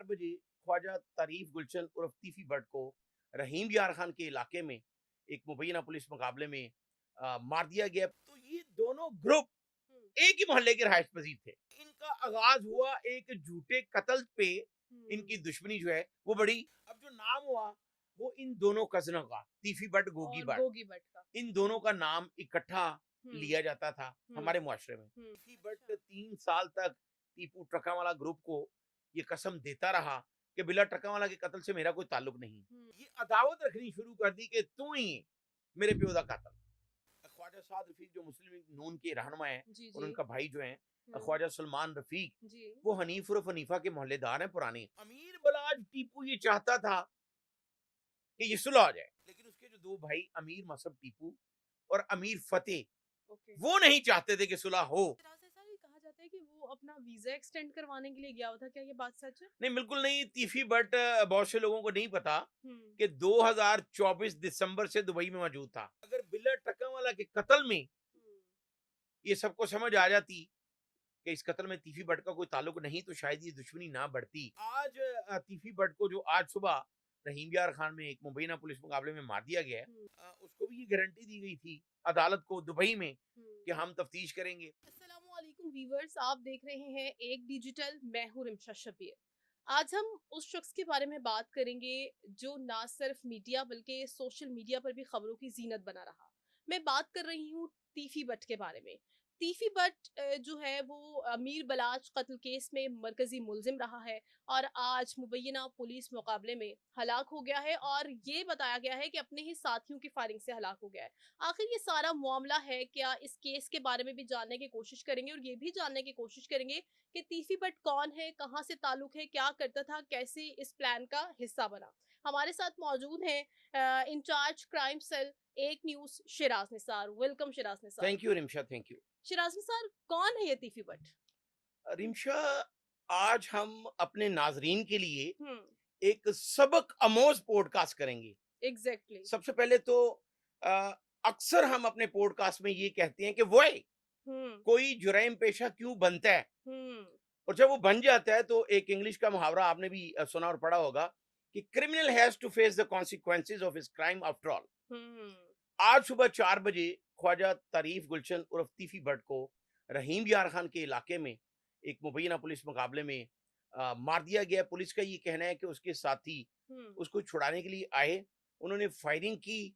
बजे ख्वाजा तारीफ गुलशन उर्फ तीफी भट्ट को रहीम यार खान के इलाके में एक मुबैना पुलिस मुकाबले में मार दिया गया। तो ये दोनों ग्रुप हुँ, एक ही मोहल्ले के रहायश पजीर थे। इनका आगाज हुआ एक झूठे कत्ल पे। इनकी हुँ। दुश्मनी जो है वो बड़ी। अब जो नाम हुआ वो इन दोनों कजनों का, तीफी भट्ट, गोगी और भट्ट, गोगी भट्ट का। इन दोनों हुँ, का नाम इकट्ठा हुँ, लिया जाता था हुँ, हमारे मुआशरे में। हुँ। तीफी भट्ट अच्छा। 3 साल तक टीपू ट्रकावाला ग्रुप को ये कसम देता रहा कि बिला ट्रकावाला के कत्ल से मेरा कोई ताल्लुक नहीं। हुँ, ये अदावत रखनी शुरू कर दी कि तू ही मेरे प्यो का कातल। ख्वाजा साद रफीक जो मुस्लिम लीग नून के रहनुमा हैं जी, और जी। उनका भाई जो है हुँ, ख्वाजा सलमान रफीक, जी। वो हनीफ उर्फ हनीफा के मोहल्लेदार हैं पुराने। अमीर बलाज टीपू ये चाहता था कि ये सुलह हो जाए, लेकिन उसके जो दो भाई अमीर मसहब टीपू और अमीर फतेह, ओके। वो नहीं चाहते थे कि सुलह हो। दरअसल ऐसा भी कहा जाता है कि वो अपना वीज़ा एक्सटेंड करवाने के लिए गया हुआ था, क्या ये बात सच है? नहीं, बिल्कुल नहीं। तीफी बट बहुत से लोगों को नहीं पता हुँ, कि 2024 दिसंबर से दुबई में मौजूद था। अगर बिल्ला ट्रकावाला के कत्ल में हुँ, ये सबको समझ आ जाती कि इस कत्ल में तीफी भट्ट का कोई ताल्लुक नहीं, तो शायद ये दुश्मनी ना बढ़ती। आज तीफी भट्ट को जो आज सुबह रहीम यार खान में एक मुबैना पुलिस मुकाबले में मार दिया गया है, हुँ, उसको भी ये गारंटी दी गई थी अदालत को दुबई में हुँ। कि हम तफ्तीश करेंगे। अस्सलामुअलैकुम व्यूअर्स, आप देख रहे हैं एक डिजिटल। मैं हूं रिमशा शबीर। आज हम उस शख्स के बारे में बात करेंगे जो ना सिर्फ मीडिया बल्कि सोशल मीडिया पर भी खबरों की जीनत बना रहा। मैं बात कर रही हूँ तीफी भट्ट के बारे में। तीफी भट्ट जो है वो अमीर बलाच कत्ल केस में मरकजी मुलजिम रहा है और आज मुबैना पुलिस मुकाबले में हलाक हो गया है और ये बताया गया है कि अपने ही साथियों की फायरिंग से हलाक हो गया है। आखिर ये सारा मामला है क्या, इस केस के बारे में भी जानने की कोशिश करेंगे और ये भी जानने की कोशिश करेंगे कि तीफी भट्ट कौन है, कहाँ से ताल्लुक है, क्या करता था, कैसे इस प्लान का हिस्सा बना। हमारे साथ मौजूद हैं इंचार्ज क्राइम सेल एक news Siraj Nisar. Welcome Siraj Nisar. Thank you Rimsha, thank you. Siraj Nisar, कौन है ये तीफी भट्ट? रिमशा, आज हम अपने नाजरीन के लिए हम्म। एक सबक आमोज पॉडकास्ट करेंगे। एग्जैक्टली। सबसे पहले तो अ, अक्सर हम अपने पॉडकास्ट में ये कहते हैं कि वो हम्म। कोई जुर्म पेशा क्यों बनता है, हम्म। और जब वो बन जाता है तो एक इंग्लिश का मुहावरा आपने भी सुना और पढ़ा होगा कि criminal has to face the consequences of his crime after all. Hmm. आज सुबह 4 बजे ख्वाजा तारीफ गुलशन उर्फ तीफी भट्ट को रहीम यार खान के इलाके में एक मुबैना पुलिस मुकाबले में मार दिया गया। पुलिस का ये कहना है कि उसके साथी हम्म। उसको छुड़ाने के लिए आए, उन्होंने फायरिंग की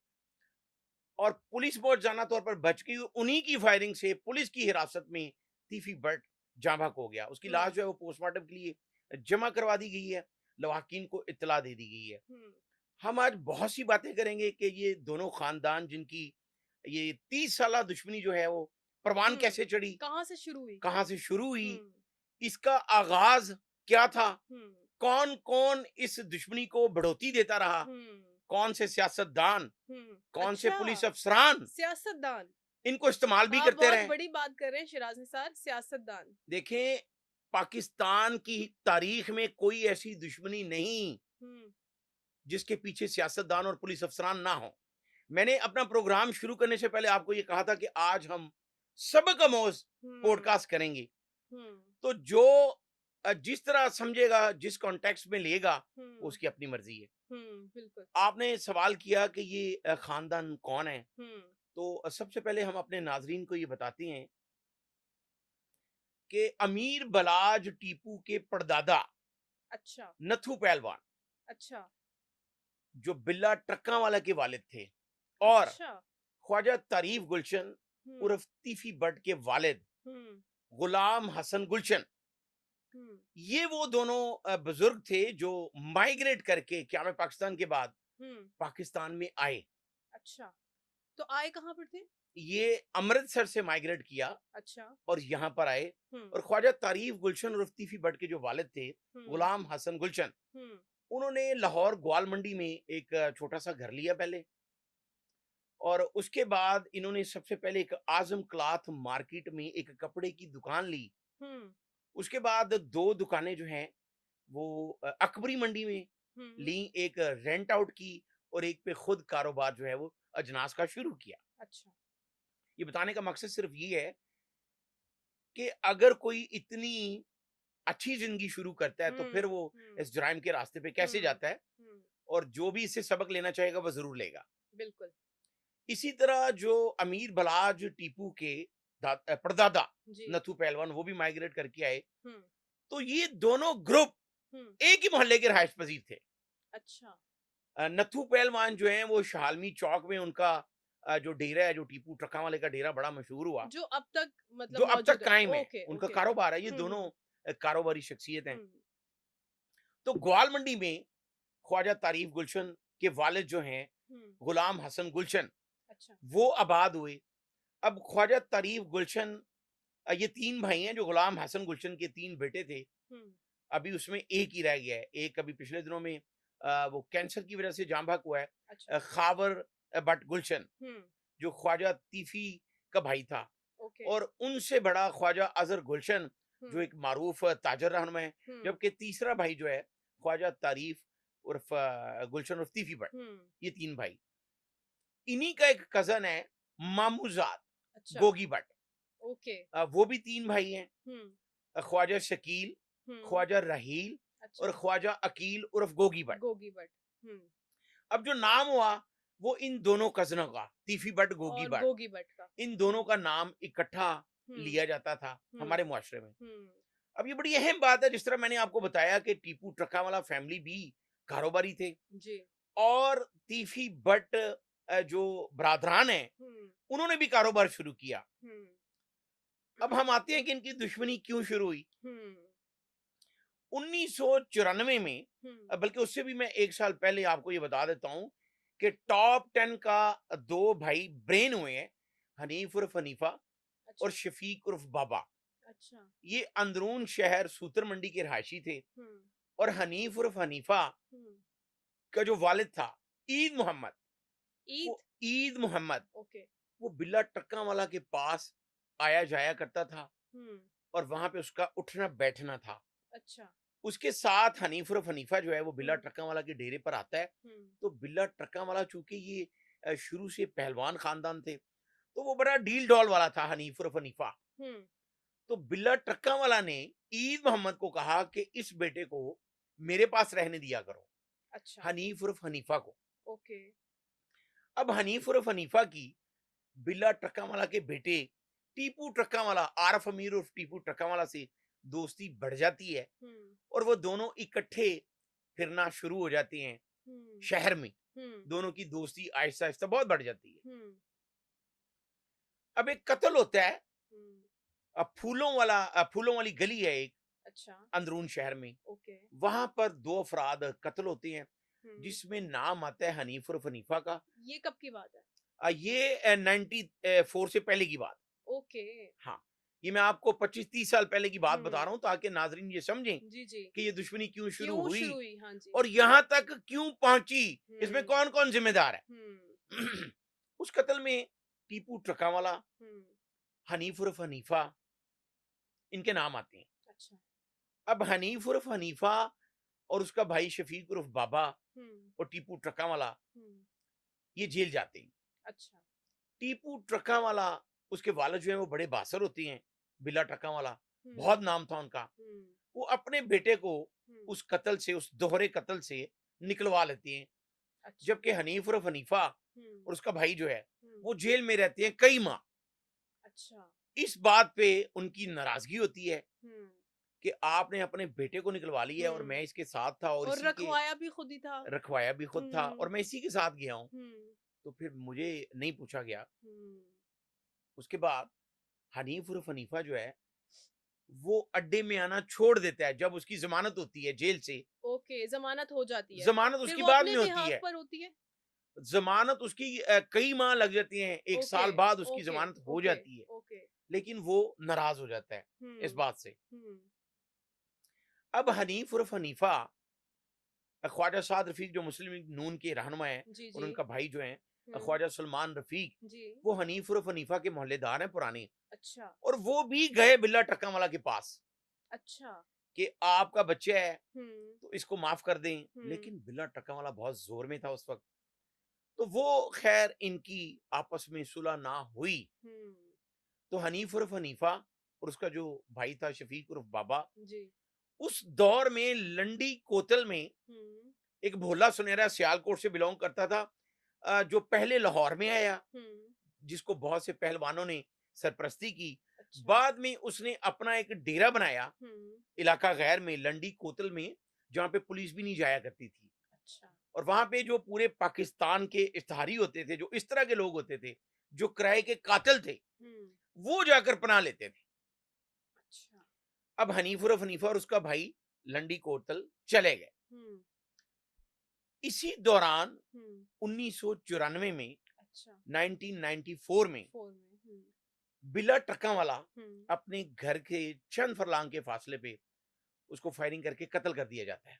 और पुलिस बहुत जाना तौर पर बच गई। उन्हीं की फायरिंग से पुलिस की हिरासत में तीफी भट्ट जाँ बहक हो गया। उसकी लाश हम्म। जो है वो पोस्टमार्टम के लिए जमा करवा दी गई है, लवाहकीन को इत्तला दे दी गई है। हम्म। हम आज बहुत सी बातें करेंगे कि ये दोनों खानदान जिनकी ये 30 साला दुश्मनी जो है वो परवान हम्म। कैसे चढ़ी, कहाँ से शुरू हुई? कहाँ से शुरू हुई, हम्म। इसका आगाज़ क्या था, हम्म। कौन-कौन इस दुश्मनी को बढ़ोतरी देता रहा, हम्म। कौन से सियासतदान, कौन से अच्छा, पुलिस अफ़सरान सियासतदान। इनको इस्तेमाल भी आप करते बहुत रहे। बड़ी बात कर रहे हैं शिराज निसार, सियासतदान। देखें, पाकिस्तान की तारीख में कोई ऐसी दुश्मनी नहीं हुँ, जिसके पीछे सियासतदान और पुलिस अफ़सरान ना हों। मैंने अपना प्रोग्राम शुरू करने से पहले आपको ये कहा था कि आज हम सबक आमोज़ हुँ, पॉडकास्ट करेंगे। हुँ, तो जो जिस तरह समझेगा, जिस कॉन्टेक्स्ट में लेगा, वो हुँ, उसकी अपनी मर्ज़ी है। बिल्कुल। आपने सवाल किया कि ये ख़ानदान कौन है? हुँ, तो सबसे पहले हम अपने नाज़रीन को ये बताते हैं कि अमीर बलाज टीपू के परदादा अच्छा, नथु पहलवान, अच्छा, जो बिल्ला ट्रक्कांवाला के वालिद थे, और अच्छा। ख्वाजा तारीफ गुलशन हुँ, उर्फ तीफी भट्ट के वालिद हुँ, गुलाम हसन गुलशन, हुँ, ये वो दोनों बुजुर्ग थे जो माइग्रेट करके क़याम पाकिस्तान के बाद हुँ, पाकिस्तान में आए। अच्छा। तो आए कहाँ पर थे? ये अमृतसर से माइग्रेट किया अच्छा। और यहाँ पर आए। हुँ, और ख्वाजा तारीफ गुलशन उर्फ तीफी भट्ट के जो वालिद थे हुँ, गुलाम हसन गुलशन, हुँ, उन्होंने लाहौर ग्वाल मंडी में एक छोटा सा घर लिया पहले, और उसके बाद इन्होंने सबसे पहले एक आजम क्लॉथ मार्केट में एक कपड़े की दुकान ली। हुँ, उसके बाद 2 दुकानें जो हैं वो अकबरी मंडी में हुँ, ली, एक रेंट आउट की और एक पे खुद कारोबार जो है वो अजनास का शुरू किया। अच्छा। ये बताने का मकसद सिर्फ ये है कि अगर कोई इतनी अच्छी जिंदगी शुरू करता है तो फिर वो इस जुराइम के रास्ते पे कैसे हम्म, जाता है, और जो भी इससे सबक लेना चाहेगा वो जरूर लेगा। बिल्कुल। इसी तरह जो अमीर बलाज टीपू के परदादा जी। नथु पहलवान वो भी माइग्रेट करके आए। हम्म। तो ये दोनों ग्रुप हम्म। एक ही मोहल्ले के रहायश पजीर थे। अच्छा। नथु पहलवान जो है वो शालमी चौक में उनका जो डेरा है, जो टीपू ट्रका वाले का डेरा बड़ा मशहूर हुआ, जो अब तक मतलब जो अब तक मौजूद है। कायम है, ओके, उनका ओके। कारोबार है। ये हम्म, दोनों हम्म, कारोबारी शख्सियत हैं। हम्म। तो ग्वाल मंडी में ख्वाजा तारीफ गुलशन के वालिद जो हैं हम्म। गुलाम हसन गुलशन, अच्छा। वो आबाद हुए। अब ख्वाजा तारीफ गुलशन, ये तीन भाई हैं। जो गुलाम हसन गुलशन के तीन बेटे थे, हम्म। अभी उसमें एक ही रह गया है। एक अभी पिछले दिनों में वो कैंसर की वजह से जाँ बहक हुआ है, अच्छा। खावर बट गुलशन, हम्म। जो ख्वाजा तीफी का भाई था। ओके। और उनसे बड़ा ख्वाजा अजहर गुलशन, जो हम्म। एक मारूफ ताजर रहनुमा है। हम्म। जबकि तीसरा भाई जो है ख्वाजा तारीफ उर्फ गुलशन उर्फ तीफी बट। हम्म। ये तीन भाई, इन्हीं का एक कजन है मामूजाद अच्छा। गोगी बट। ओके। वो भी तीन भाई हैं, हम्म। ख्वाजा शकील, हम्म। ख्वाजा रहील अच्छा। और ख्वाजा अकील उर्फ गोगी बट। गोगी भट्ट। हम्म। अब जो नाम हुआ वो इन दोनों कजनों का, तीफी बट गोगी और बट, गोगी भट्ट का। इन दोनों का नाम इकट्ठा हम्म, लिया जाता था हम्म, हमारे मुआशरे में। हम्म। अब ये बड़ी अहम बात है, जिस तरह मैंने आपको बताया कि टीपू ट्रकावाला फैमिली भी कारोबारी थे, जी। और तीफी बट जो बरादरान है हम्म, उन्होंने भी कारोबार शुरू किया। हम्म, अब हम आते हैं कि इनकी दुश्मनी क्यों शुरू हुई। हम्म, 1994 में, हम्म। बल्कि उससे भी मैं एक साल पहले आपको ये बता देता हूं कि टॉप 10 का दो भाई ब्रेन हुए हैं, हनीफ उर्फ हनीफा और अच्छा। शफीक उर्फ बाबा। अच्छा। ये अंदरून शहर सूतर मंडी के रहायशी थे। हम्म, और हनीफ उर्फ हनीफा हम्म। का जो वालिद था ईद मोहम्मद, वो ईद। ईद मोहम्मद, ओके। वो बिल्ला टक्का वाला के पास आया जाया करता था, हम्म। और वहां पे उसका उठना बैठना था। अच्छा। उसके साथ हनीफ उर्फ हनीफा जो है वो बिल्ला हम्म, ट्रक्का वाला के डेरे पर आता है। हम्म, तो बिल्ला ट्रक्का वाला चूंकि ये शुरू से पहलवान खानदान थे, तो वो बड़ा डील डॉल वाला था हनीफ उर्फ हनीफा। हम्म। तो बिल्ला ट्रक्का वाला ने ईद मोहम्मद को कहा कि इस बेटे को मेरे पास रहने दिया करो, अच्छा। हनीफ उर्फ हनीफा को। ओके। अब हनीफ उर्फ हनीफा की बिल्ला ट्रक्का वाला के बेटे टीपू ट्रक्का वाला, आरफ अमीर उर्फ टीपू ट्रक्का वाला से दोस्ती बढ़ जाती है, हम्म, और वो दोनों इकट्ठे फिरना शुरू हो जाते हैं हम्म, शहर में। हम्म, दोनों की दोस्ती आहिस्ता आहिस्ता बहुत बढ़ जाती है। हम्म, अब एक कत्ल होता है, हम्म। अब फूलों वाली गली है एक अच्छा। अंदरून शहर में। ओके। वहां पर दो अफराद कत्ल होते हैं, हम्म। जिसमें नाम आता है हनीफ उर्फ हनीफा का। ये कब की बात है? ये 94 से पहले की बात। ओके। हाँ, ये मैं आपको 25-30 साल पहले की बात बता हम्म। रहा हूं, ताकि नाजरीन ये समझें जी, जी। कि ये दुश्मनी क्यों शुरू क्यों हुई शुरू हुई? हाँ जी। और यहां तक क्यों पहुंची, इसमें हम्म, कौन कौन जिम्मेदार है। हम्म, उस कत्ल में टीपू ट्रकावाला, हम्म। हनीफ उर्फ हनीफा, इनके नाम आते हैं। अच्छा। अब हनीफ उर्फ हनीफा और उसका भाई शफीक उर्फ बाबा हम्म, और टीपू ट्रकावाला, हम्म। ये जेल जाते हैं। अच्छा। टीपू ट्रकावाला, उसके वालिद जो है वो बड़े बासर होते हैं। बिल्ला ट्रकावाला, हम्म, बहुत नाम था उनका। हम्म, वो अपने बेटे को हम्म। उस कत्ल से, उस दोहरे कत्ल से निकलवा लेते हैं। अच्छा। जबकि हनीफ उर्फ हनीफा हम्म, और उसका भाई जो है हम्म। वो जेल में रहते हैं कई माह। अच्छा। इस बात पे उनकी नाराजगी होती है हम्म, कि आपने अपने बेटे को निकलवा लिया है, और हम्म। मैं इसके साथ था और और इसी के रखवाया भी खुद ही था। रखवाया भी खुद था, हम्म, और मैं इसी के साथ गया हूं। हम्म, तो फिर मुझे नहीं पूछा गया। हम्म। उसके बाद हनीफ उर्फ हनीफा जो है वो अड्डे में आना छोड़ देता है जब उसकी जमानत होती है जेल से। ओके, जमानत हो जाती है। जमानत फिर उसकी वो बाद अपने में होती बिहाफ है। पर होती है? जमानत उसकी कई माह लग जाती हैं, एक ओके, साल बाद उसकी ओके, जमानत हो ओके, जाती है। ओके। लेकिन वो नाराज हो जाता है इस हुँ, बात से। हुँ। अब हनीफ उर्फ हनीफा, ख्वाजा साद रफीक जो मुस्लिम लीग नून के रहनुमा हैं, जी, और जी। उनका भाई जो है हुँ, ख्वाजा सलमान रफीक, जी। वो हनीफ उर्फ हनीफा के मोहल्लेदार हैं पुराने। अच्छा, और वो भी गए बिल्ला ट्रक्का वाला के पास अच्छा। कि आपका बच्चा है हुँ, तो इसको माफ कर दें। हुँ, लेकिन बिल्ला ट्रक्का वाला बहुत जोर में था उस वक्त। तो वो खैर इनकी आपस में सुलह ना हुई। हुँ। तो हनीफ उर्फ हनीफा और उसका जो भाई था शफीक उर्फ बाबा, जी। उस दौर में लंडी कोतल में हम्म एक भोला सुनहरा सियालकोट से बिलोंग करता था, जो पहले लाहौर में आया, हम्म जिसको बहुत से पहलवानों ने सरपरस्ती की। अच्छा बाद में उसने अपना एक डेरा बनाया हम्म इलाका गैर में, लंडी कोतल में, जहाँ पे पुलिस भी नहीं जाया करती थी। अच्छा और वहां पे जो पूरे पाकिस्तान के इश्तहारी होते थे, जो इस तरह के लोग होते थे, जो किराए के कातिल थे, हम्म वो जाकर पनाह लेते थे। अच्छा अब हनीफ उर्फ हनीफा और उसका भाई लंडी कोतल चले गए। हम्म इसी दौरान हम्म 1994 में, अच्छा 1994 में, 4 में बिला ट्रका वाला हम्म अपने घर के चंद फरलांग के फासले पे उसको फायरिंग करके कत्ल कर दिया जाता है।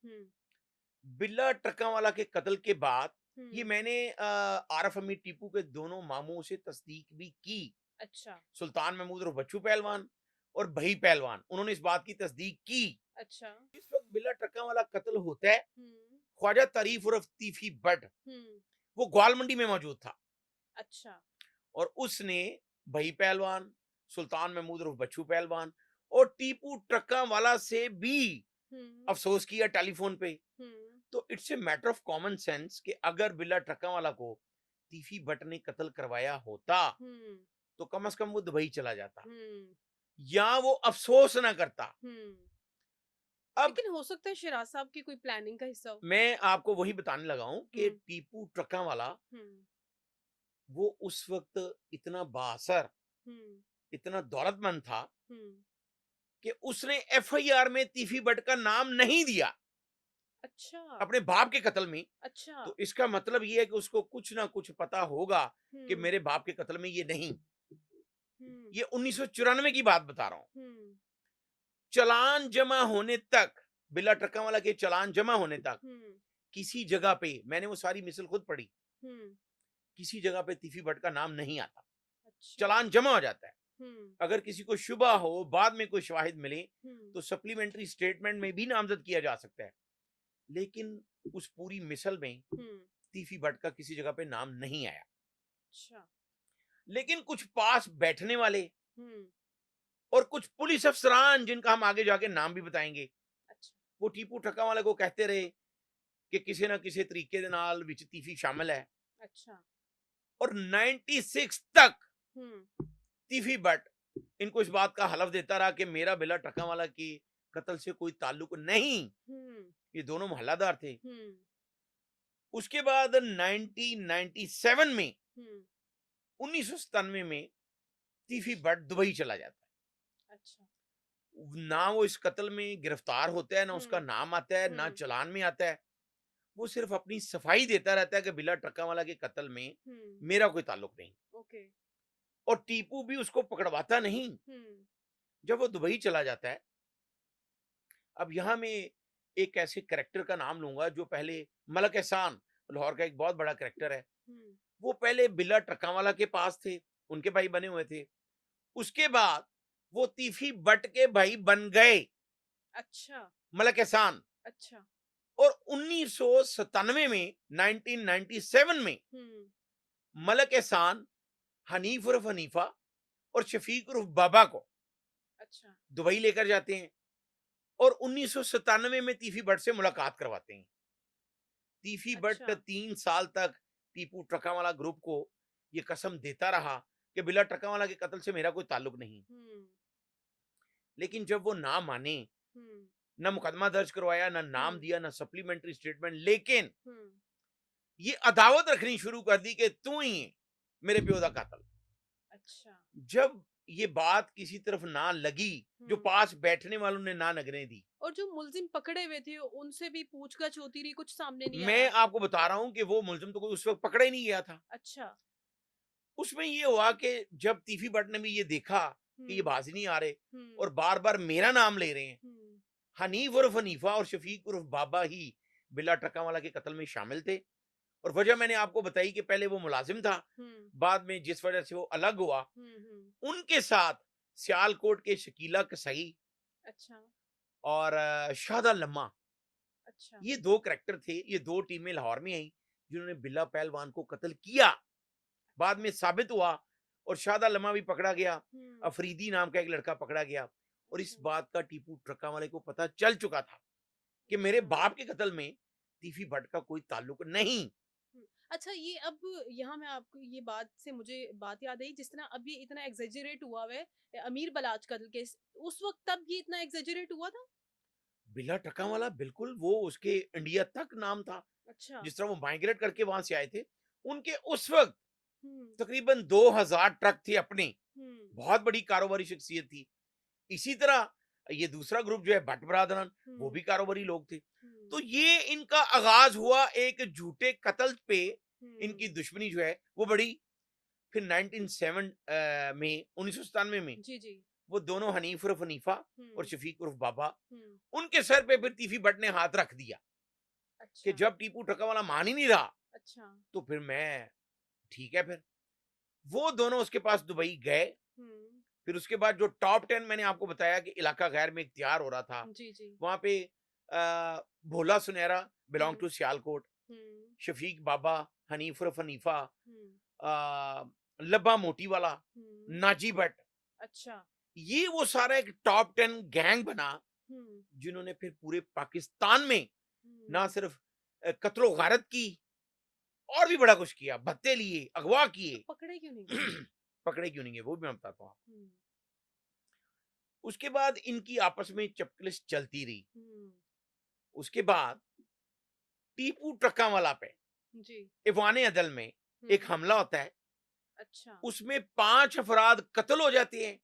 हम्म बिल्ला ट्रका वाला के कत्ल के बाद ये हम्म मैंने आरफ अमीर टीपू के दोनों मामों से तस्दीक भी की। अच्छा सुल्तान महमूद और बच्चू पहलवान और भई पहलवान, उन्होंने इस बात की तस्दीक की। अच्छा इस वक्त बिल्ला ट्रका वाला कत्ल होता है, हम्म ख्वाजा तारीफ उर्फ तीफी बट, हम्म वो ग्वाल मंडी में मौजूद था। अच्छा और उसने भई पहलवान, सुल्तान महमूद उर्फ बच्चू पहलवान और टीपू ट्रका वाला से भी हम्म अफसोस किया टेलीफोन पे। हम्म तो it's a matter of common sense कि अगर बिल्ला ट्रका वाला को तीफी बट ने कत्ल करवाया होता, हम्म तो कम से कम वो दुबई चला जाता हम्म या वो अफसोस ना करता। हम्म अब लेकिन हो सकता है शिराज साहब की कोई प्लानिंग का हिस्सा हो। मैं आपको वही बताने लगा हूं कि हुँ, टीपू ट्रका वाला हुँ, वो उस वक्त इतना बाअसर, हुँ, इतना दौलतमंद था हुँ। कि उसने एफआईआर में तीफी बट का नाम नहीं दिया अच्छा, अपने बाप के कत्ल में। अच्छा। तो इसका मतलब ये है कि उसको कुछ ना कुछ पता होगा कि हुँ, मेरे बाप के कत्ल में ये नहीं। हुँ, ये 1994 की बात बता रहा हूं। हुँ, चालान जमा होने तक, बिल्ला ट्रका वाला के चालान जमा होने तक हुँ, किसी जगह पे, मैंने वो सारी मिसल खुद पढ़ी, हुँ। किसी जगह पे तीफी भट्ट का नाम नहीं आता। अच्छा। चालान जमा हो जाता है। हुँ, अगर किसी को शुबा हो, बाद में कोई शवाहिद मिले, हुँ, तो सप्लीमेंट्री स्टेटमेंट में भी नामजद किया जा सकता है। लेकिन उस पूरी मिसल में हुँ। तीफी भट्ट का किसी जगह पे नाम नहीं आया। अच्छा। लेकिन कुछ पास बैठने वाले हुँ, और कुछ पुलिस अफसरान, जिनका हम आगे जाके नाम भी बताएंगे, अच्छा, वो टीपू ट्रका वाले को कहते रहे कि किसी ना किसी तरीके दे नाल विच तीफी शामिल है। अच्छा। और 96 तक हुँ, तीफी बट इनको इस बात का हलफ देता रहा कि मेरा बिला ट्रका वाला की कत्ल से कोई ताल्लुक नहीं, हुँ, ये दोनों मोहल्लादार थे। हुँ, उसके बाद 1997 में, हुँ। 1997 में तीफी बट दुबई चला जाता अच्छा। है। ना वो इस कत्ल में गिरफ्तार होता है, ना उसका हुँ, नाम आता है, ना हुँ, चालान में आता है। वो सिर्फ अपनी सफाई देता रहता है कि बिला ट्रका वाला के कत्ल में हुँ। मेरा कोई ताल्लुक नहीं। ओके। और टीपू भी उसको पकड़वाता नहीं। हुँ, जब वो दुबई चला जाता है, अब यहाँ मैं एक ऐसे कैरेक्टर का नाम लूंगा जो पहले, मलक एहसान, लाहौर का एक बहुत बड़ा कैरेक्टर है। हुँ। वो पहले बिल्ला ट्रकावाला के पास थे, उनके भाई बने हुए थे। उसके बाद वो तीफी बट के भाई बन गए, अच्छा, मलक एहसान। अच्छा। और 1997 में, 1997 में हुँ, मलक एहसान हनीफ उर्फ हनीफा और शफीक उर्फ बाबा को अच्छा, दुबई लेकर जाते हैं और 1997 में तीफी बट से मुलाकात करवाते हैं। तीफी बट अच्छा। 3 साल तक टीपू ट्रकावाला ग्रुप को ये कसम देता रहा कि बिला ट्रकावाला के कत्ल से मेरा कोई ताल्लुक नहीं। हुँ, लेकिन जब वो ना माने, हुँ, ना मुकदमा दर्ज करवाया, ना नाम हुँ, दिया, ना सप्लीमेंट्री स्टेटमेंट, लेकिन हुँ। ये अदावत रखनी शुरू कर दी कि तू ही है मेरे प्यो दा कातल। अच्छा। जब ये बात किसी तरफ ना लगी, जो हुँ। पास बैठने वालों ने ना लगने दी। और जो मुल्ज़िम पकड़े हुए थे, उनसे भी पूछगछ होती रही, कुछ सामने नहीं मैं आया? आपको बता रहा हूं कि वो मुलजिम तो कोई उस वक्त पकड़ा ही नहीं गया था। अच्छा। उसमें ये हुआ कि जब तीफी भट्ट ने भी ये देखा कि ये हुँ, बाजी नहीं आ रहे हुँ, और बार बार मेरा नाम ले रहे हैं, हुँ, हनीफ उर्फ हनीफा और शफीक उर्फ बाबा ही बिल्ला ट्रकावाला के कत्ल में शामिल थे। और वजह मैंने अच्छा। आपको बताई कि पहले वो मुलाजिम था, हुँ, बाद में जिस वजह से वो अलग हुआ, हुँ, हुँ। उनके साथ सियालकोट के शकीला कसाई अच्छा, और शादा लम्मा, अच्छा, ये दो करैक्टर थे, ये दो टीमें लाहौर में आई जिन्होंने बिल्ला पहलवान को कत्ल किया। बाद अच्छा। में साबित हुआ और शादा लम्मा भी पकड़ा गया, हुँ, अफरीदी नाम का एक लड़का पकड़ा गया। और इस अच्छा। बात का टीपू ट्रका वाले को पता चल चुका था कि मेरे अच्छा। बाप के कत्ल में तीफी भट्ट का कोई ताल्लुक नहीं। हुँ। अच्छा, ये अब यहाँ मैं आपको ये बात से मुझे बात याद आई, जिस तरह अब ये इतना एक्ज़ैजरेट हुआ है अमीर बलाच कत्ल केस, उस वक़्त तब ये इतना एक्ज़ैजरेट हुआ था? बिल्ला ट्रका वाला बिल्कुल वो उसके इंडिया तक नाम था। अच्छा। जिस तरह वो माइग्रेट करके वहां से आए थे, उनके उस वक्त हुँ, तकरीबन 2000 ट्रक थे अपने। हुँ, बहुत बड़ी कारोबारी शख्सियत थी। इसी तरह ये दूसरा ग्रुप जो है भट्ट बरादरान, वो हुँ, भी कारोबारी लोग थे। हुँ, तो ये इनका आगाज हुआ एक झूठे कत्ल पे। इनकी हुँ। दुश्मनी जो है वो बढ़ी। फिर 1907 में 1997 में जी, जी। वो दोनों हनीफ उर्फ हनीफा और हुँ, शफीक उर्फ बाबा, हुँ। उनके सर पे फिर तीफी भट्ट ने हाथ रख दिया कि अच्छा, जब टीपू ट्रका वाला मान ही नहीं रहा, अच्छा। तो फिर मैं ठीक है। फिर वो दोनों उसके पास दुबई गए। हुँ। फिर उसके बाद जो टॉप 10 मैंने आपको बताया कि इलाका गैर में इख्तियार हो रहा था, जी, जी। वहां पे भोला सुनहरा बिलोंग हुँ, टू सियालकोट, हुँ, शफीक बाबा, हनीफ उर्फ हनीफा, हुँ, लब्बा मोटी वाला, हुँ। नाजी भट्ट, अच्छा। ये वो सारा एक टॉप 10 गैंग बना, हुँ, जिन्होंने फिर पूरे पाकिस्तान में ना हुँ। सिर्फ कत्लो गारत की, और भी बड़ा कुछ किया, भत्ते लिए, अगवा तो किए। पकड़े क्यों नहीं गए? पकड़े क्यों नहीं गए वो भी मैं बताता हूँ। हुँ, उसके बाद इनकी आपस में चपकलिश चलती रही। हुँ। उसके बाद टीपू ट्रका वाला पे जी। ईवान अदल में एक हुँ। हमला होता है। अच्छा। उसमें 5 अफराद कत्ल हो जाते हैं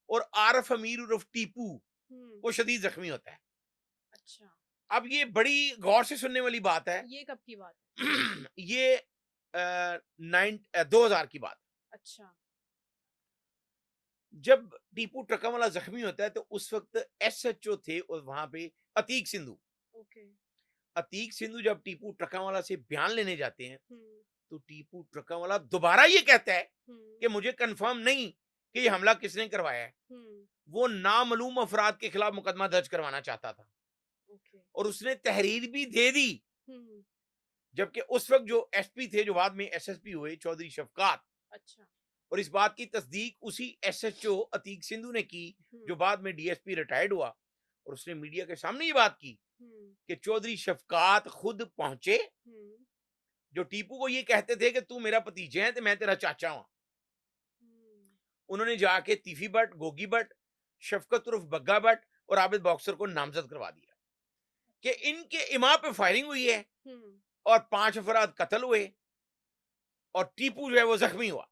और आरफ अमीर उर्फ टीपू हुँ। वो शदीद जख्मी होता है। अच्छा। अब ये बड़ी गौर से सुनने वाली बात है। ये कब की बात है? ये 2000 की बात। अच्छा। जब टीपू ट्रका वाला जख्मी होता है तो उस वक्त एसएचओ थे और वहां पे अतीक सिंधु। ओके। अतीक सिंधु जब टीपू ट्रका वाला से बयान लेने जाते हैं, हुँ, तो टीपू ट्रका वाला दोबारा ये कहता है हुँ, कि मुझे कंफर्म नहीं कि ये हमला किसने करवाया है। हुँ। वो नामालूम अफराद के खिलाफ मुकदमा दर्ज करवाना चाहता था ओके। और उसने तहरीर भी दे दी। हुँ। जबकि उस वक्त जो एसपी थे, जो बाद में एसएसपी हुए, चौधरी शफकात, अच्छा। और इस बात की तस्दीक उसी एसएचओ अतीक सिंधु ने की, हुँ, जो बाद में डीएसपी रिटायर्ड हुआ। और उसने मीडिया के सामने ये बात की हुँ, कि चौधरी शफकात खुद पहुंचे, हुँ, जो टीपू को ये कहते थे कि तू मेरा भतीजे है तो मैं तेरा चाचा हूं। हुँ। उन्होंने जाके तीफी भट्ट, गोगी भट्ट, शफकत उर्फ बग्गा भट्ट और आबिद बॉक्सर को नामजद करवा दिया कि अच्छा। इनके इमाम पे फायरिंग हुई है हुँ, और 5 अफराद कत्ल हुए और टीपू जो है वो जख्मी हुआ।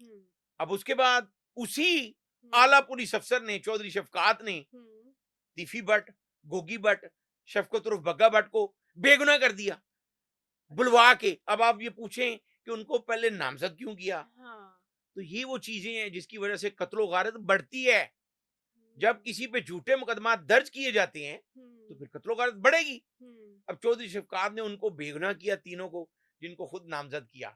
हुँ, अब उसके बाद उसी हुँ, आला पुलिस अफसर ने, चौधरी शफकात ने, हुँ। तीफी भट्ट, गोगी भट्ट, शफकत उर्फ बग्गा भट्ट को बेगुनाह कर दिया अच्छा। बुलवा के। अब आप ये पूछें कि उनको पहले नामजद क्यों किया? हाँ। तो ये वो चीजें हैं जिसकी वजह से कत्लो गारत बढ़ती है। जब हुँ, किसी पे झूठे मुकदमा दर्ज किए जाते हैं, तो हुँ, फिर कत्लो गारत बढ़ेगी। हुँ, अब चौधरी शफकात ने उनको बेगुनाह किया, तीनों को, जिनको खुद नामजद किया।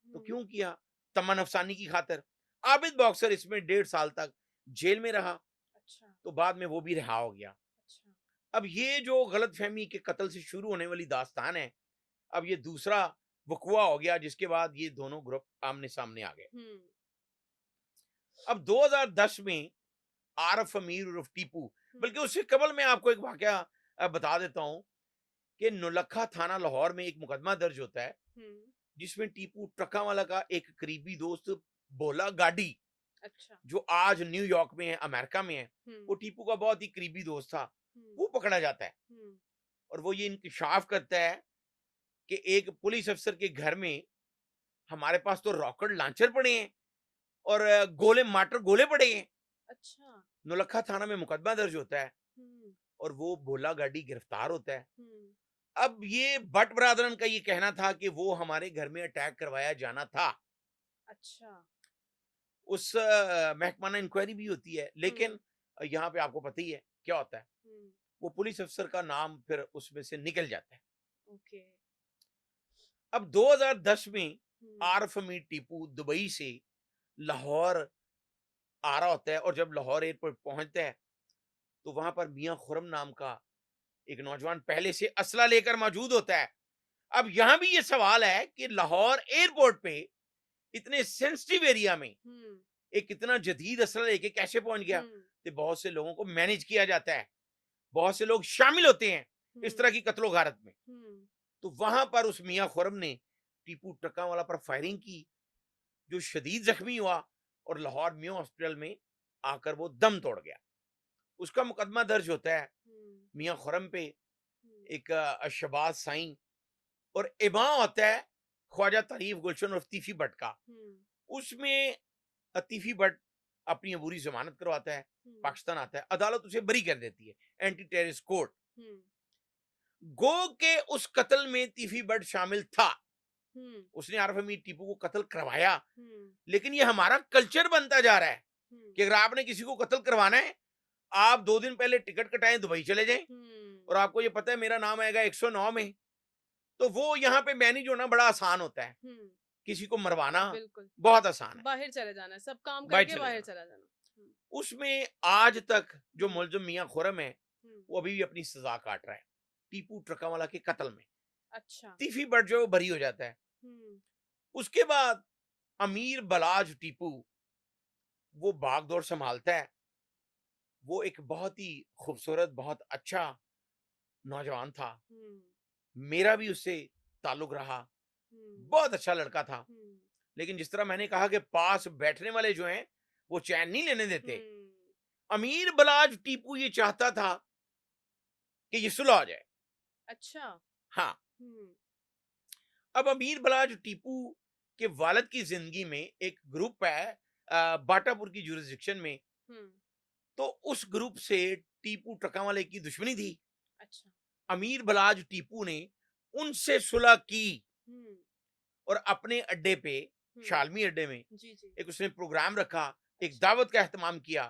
तो हुँ। क्यों किया? तमन अफसानी की खातिर। आबिद बॉक्सर इसमें 1.5 साल तक जेल में रहा, अच्छा, तो बाद में वो भी रिहा हो गया। अच्छा। अब ये जो गलतफहमी के कत्ल से शुरू होने वाली दास्तान है, अब ये दूसरा वक़्वा हो गया, जिसके बाद ये दोनों ग्रुप आमने-सामने आ गए। हुँ, अब 2010 में आरफ अमीर उर्फ टीपू, बल्कि हुँ, उससे कबल मैं आपको एक वाकया बता देता हूँ कि नौलखा थाना लाहौर में एक मुकदमा दर्ज होता है, हुँ। जिसमें टीपू ट्रकावाला का एक करीबी दोस्त भोला गाडी, अच्छा। जो आज न्यूयॉर्क में है, अमेरिका में है, हुँ, वो टीपू का बहुत ही करीबी दोस्त था। हुँ, वो पकड़ा जाता है हुँ। और वो ये इंकशाफ करता है कि एक पुलिस अफसर के घर में हमारे पास तो रॉकेट लॉन्चर पड़े हैं और गोले माटर गोले पड़े हैं। अच्छा। नौलखा थाना में मुकदमा दर्ज होता है हुँ, और वो भोला गाड़ी गिरफ्तार होता है। हुँ। अब ये भट्ट बरादरन का ये कहना था कि वो हमारे घर में अटैक करवाया जाना था। अच्छा। उस महकमाना इंक्वायरी भी होती है, हुँ, लेकिन यहाँ पे आपको पता ही है क्या होता है। हुँ। वो पुलिस अफसर का नाम फिर उसमें से निकल जाता है। ओके। अब 2010 में हुँ, आरफ मीर टीपू दुबई से लाहौर आ रहा होता है और जब लाहौर एयरपोर्ट पहुंचता है, तो वहां पर मियां खुरम नाम का एक नौजवान पहले से असला लेकर मौजूद होता है। अब यहां भी ये सवाल है कि लाहौर एयरपोर्ट पे इतने सेंसिटिव एरिया में हुँ। एक इतना जदीद असला लेके कैसे पहुंच गया? तो बहुत से लोगों को मैनेज किया जाता है, बहुत से लोग शामिल होते हैं इस तरह की कत्लो गारत में। तो वहां पर उस मियां खुरम ने टीपू टक्कावाला पर फायरिंग की, जो शदीद जख्मी हुआ और लाहौर मेयो हॉस्पिटल में आकर वो दम तोड़ गया। उसका मुकदमा दर्ज होता है मियां खुरम पे, एक शहबाज साईं, और इमाम होता है ख्वाजा तारीफ गुलशन और तीफी भट्ट का। उसमें अतीफी भट्ट अपनी अबूरी जमानत करवाता है, पाकिस्तान आता है, अदालत उसे बरी कर देती है, एंटी टेररिस्ट कोर्ट। गो के उस कत्ल में तीफी भट्ट शामिल था, उसने आरफ अमीर टीपू को कत्ल करवाया। लेकिन ये हमारा कल्चर बनता जा रहा है कि अगर आपने किसी को कत्ल करवाना है, आप 2 दिन पहले टिकट कटाएं, दुबई चले जाएं, और आपको ये पता है मेरा नाम आएगा 109 में, तो वो यहाँ पे मैनेज होना बड़ा आसान होता है। किसी को मरवाना बहुत आसान है, बाहर चले जाना, सब काम करके बाहर चला जाना। उसमें आज तक जो मुलजिम मियां खुरम है वो अभी भी अपनी सजा काट रहा है टीपू टक्कावाला के कत्ल में। अच्छा। तीफी भट्ट जो बरी हो जाता है। उसके बाद अमीर बलाज टीपू वो भागदौड़ संभालता है। वो एक बहुत ही खूबसूरत, बहुत अच्छा नौजवान था, मेरा भी उससे ताल्लुक रहा, बहुत अच्छा लड़का था। लेकिन जिस तरह मैंने कहा कि पास बैठने वाले जो हैं वो चैन नहीं लेने देते। अमीर बलाज टीपू ये चाहता था कि ये सुलह हो जाए। अच्छा। हाँ। अब अमीर बलाज टीपू के वालिद की जिंदगी में एक ग्रुप है बाटापुर की जुरिस्डिक्शन में, तो उस ग्रुप से टीपू टक्कावाले की दुश्मनी थी। अच्छा। अमीर बलाज टीपू ने उनसे सुलह की और अपने अड्डे पे, शालमी अड्डे में एक उसने प्रोग्राम रखा, एक दावत का एहतमाम किया।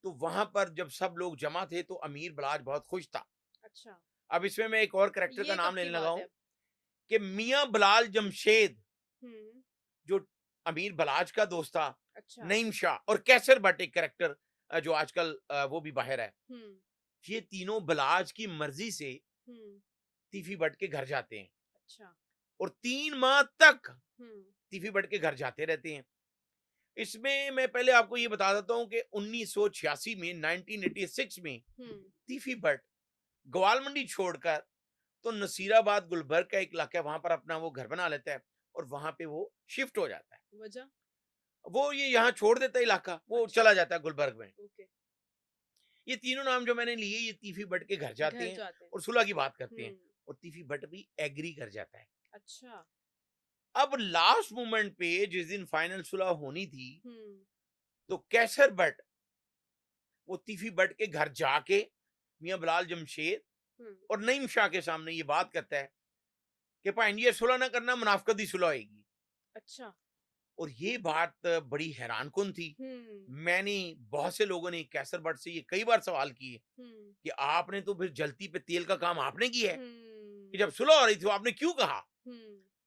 तो वहां पर जब सब लोग जमा थे तो अमीर बलाज बहुत खुश था। अच्छा। अब इसमें मैं एक और कैरेक्टर का नाम लेने लगा हूं कि मियां बलाल जमशेद, जो अमीर बलाज का दोस्त था। अच्छा। नईम शाह और कैसर भट्ट एक कैरेक्टर जो आजकल वो भी बाहर है। ये तीनों बलाज की मर्जी से तीफी भट्ट के घर जाते हैं। अच्छा। और 3 माह तक तीफी भट्ट के घर जाते रहते हैं। इसमें मैं पहले आपको ये बता देता हूं कि 1986 में 1986 में तीफी भट्ट ग्वालमंडी छोड़कर तो नसीराबाद गुलबर्ग का एक इलाका है, वहां पर अपना वो घर बना लेता है और वहां पे वो शिफ्ट हो जाता है। वजह? वो ये यहाँ छोड़ देता है इलाका, वो अच्छा। चला जाता है गुलबर्ग में। ओके। ये तीनों नाम जो मैंने लिए, ये तीफी भट्ट के घर जाते हैं और सुलह की बात करते हैं, और तीफी भट्ट भी एग्री कर जाता है। अच्छा। अब लास्ट मोमेंट पे जिस दिन फाइनल सुलह होनी थी, तो कैसर भट्ट वो तीफी भट्ट के घर जाके मियां बलाल जमशेद और नईम शाह के सामने ये बात करता है कि भाई ये सुलह ना करना, मुनाफकत दी सुलह होगी। अच्छा। और ये बात बड़ी हैरानकुन थी। मैंने बहुत से लोगों ने कैसर भट्ट से ये कई बार सवाल किए कि आपने तो फिर जलती पे तेल का काम आपने किया है कि जब सुलह हो रही थी आपने क्यों कहा।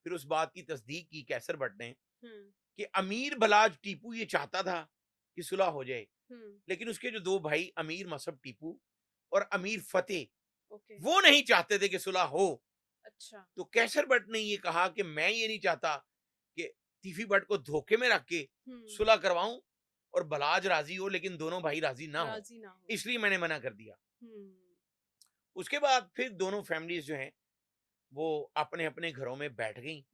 फिर उस बात की तस्दीक की कैसर भट्ट ने कि अमीर बलाज टीपू ये चाहता था कि सुलह हो जाए, लेकिन उसके जो 2 भाई अमीर मसहब टीपू और अमीर फतेह वो नहीं चाहते थे कि सुलह हो। अच्छा। तो कैसर भट्ट ने ये कहा कि मैं ये नहीं चाहता कि तीफी भट्ट को धोखे में रख के सुलह करवाऊं और बलाज राजी हो, लेकिन दोनों भाई राजी ना हो, इसलिए मैंने मना कर दिया। उसके बाद फिर दोनों फैमिलीज जो हैं वो अपने अपने घरों में बैठ गई।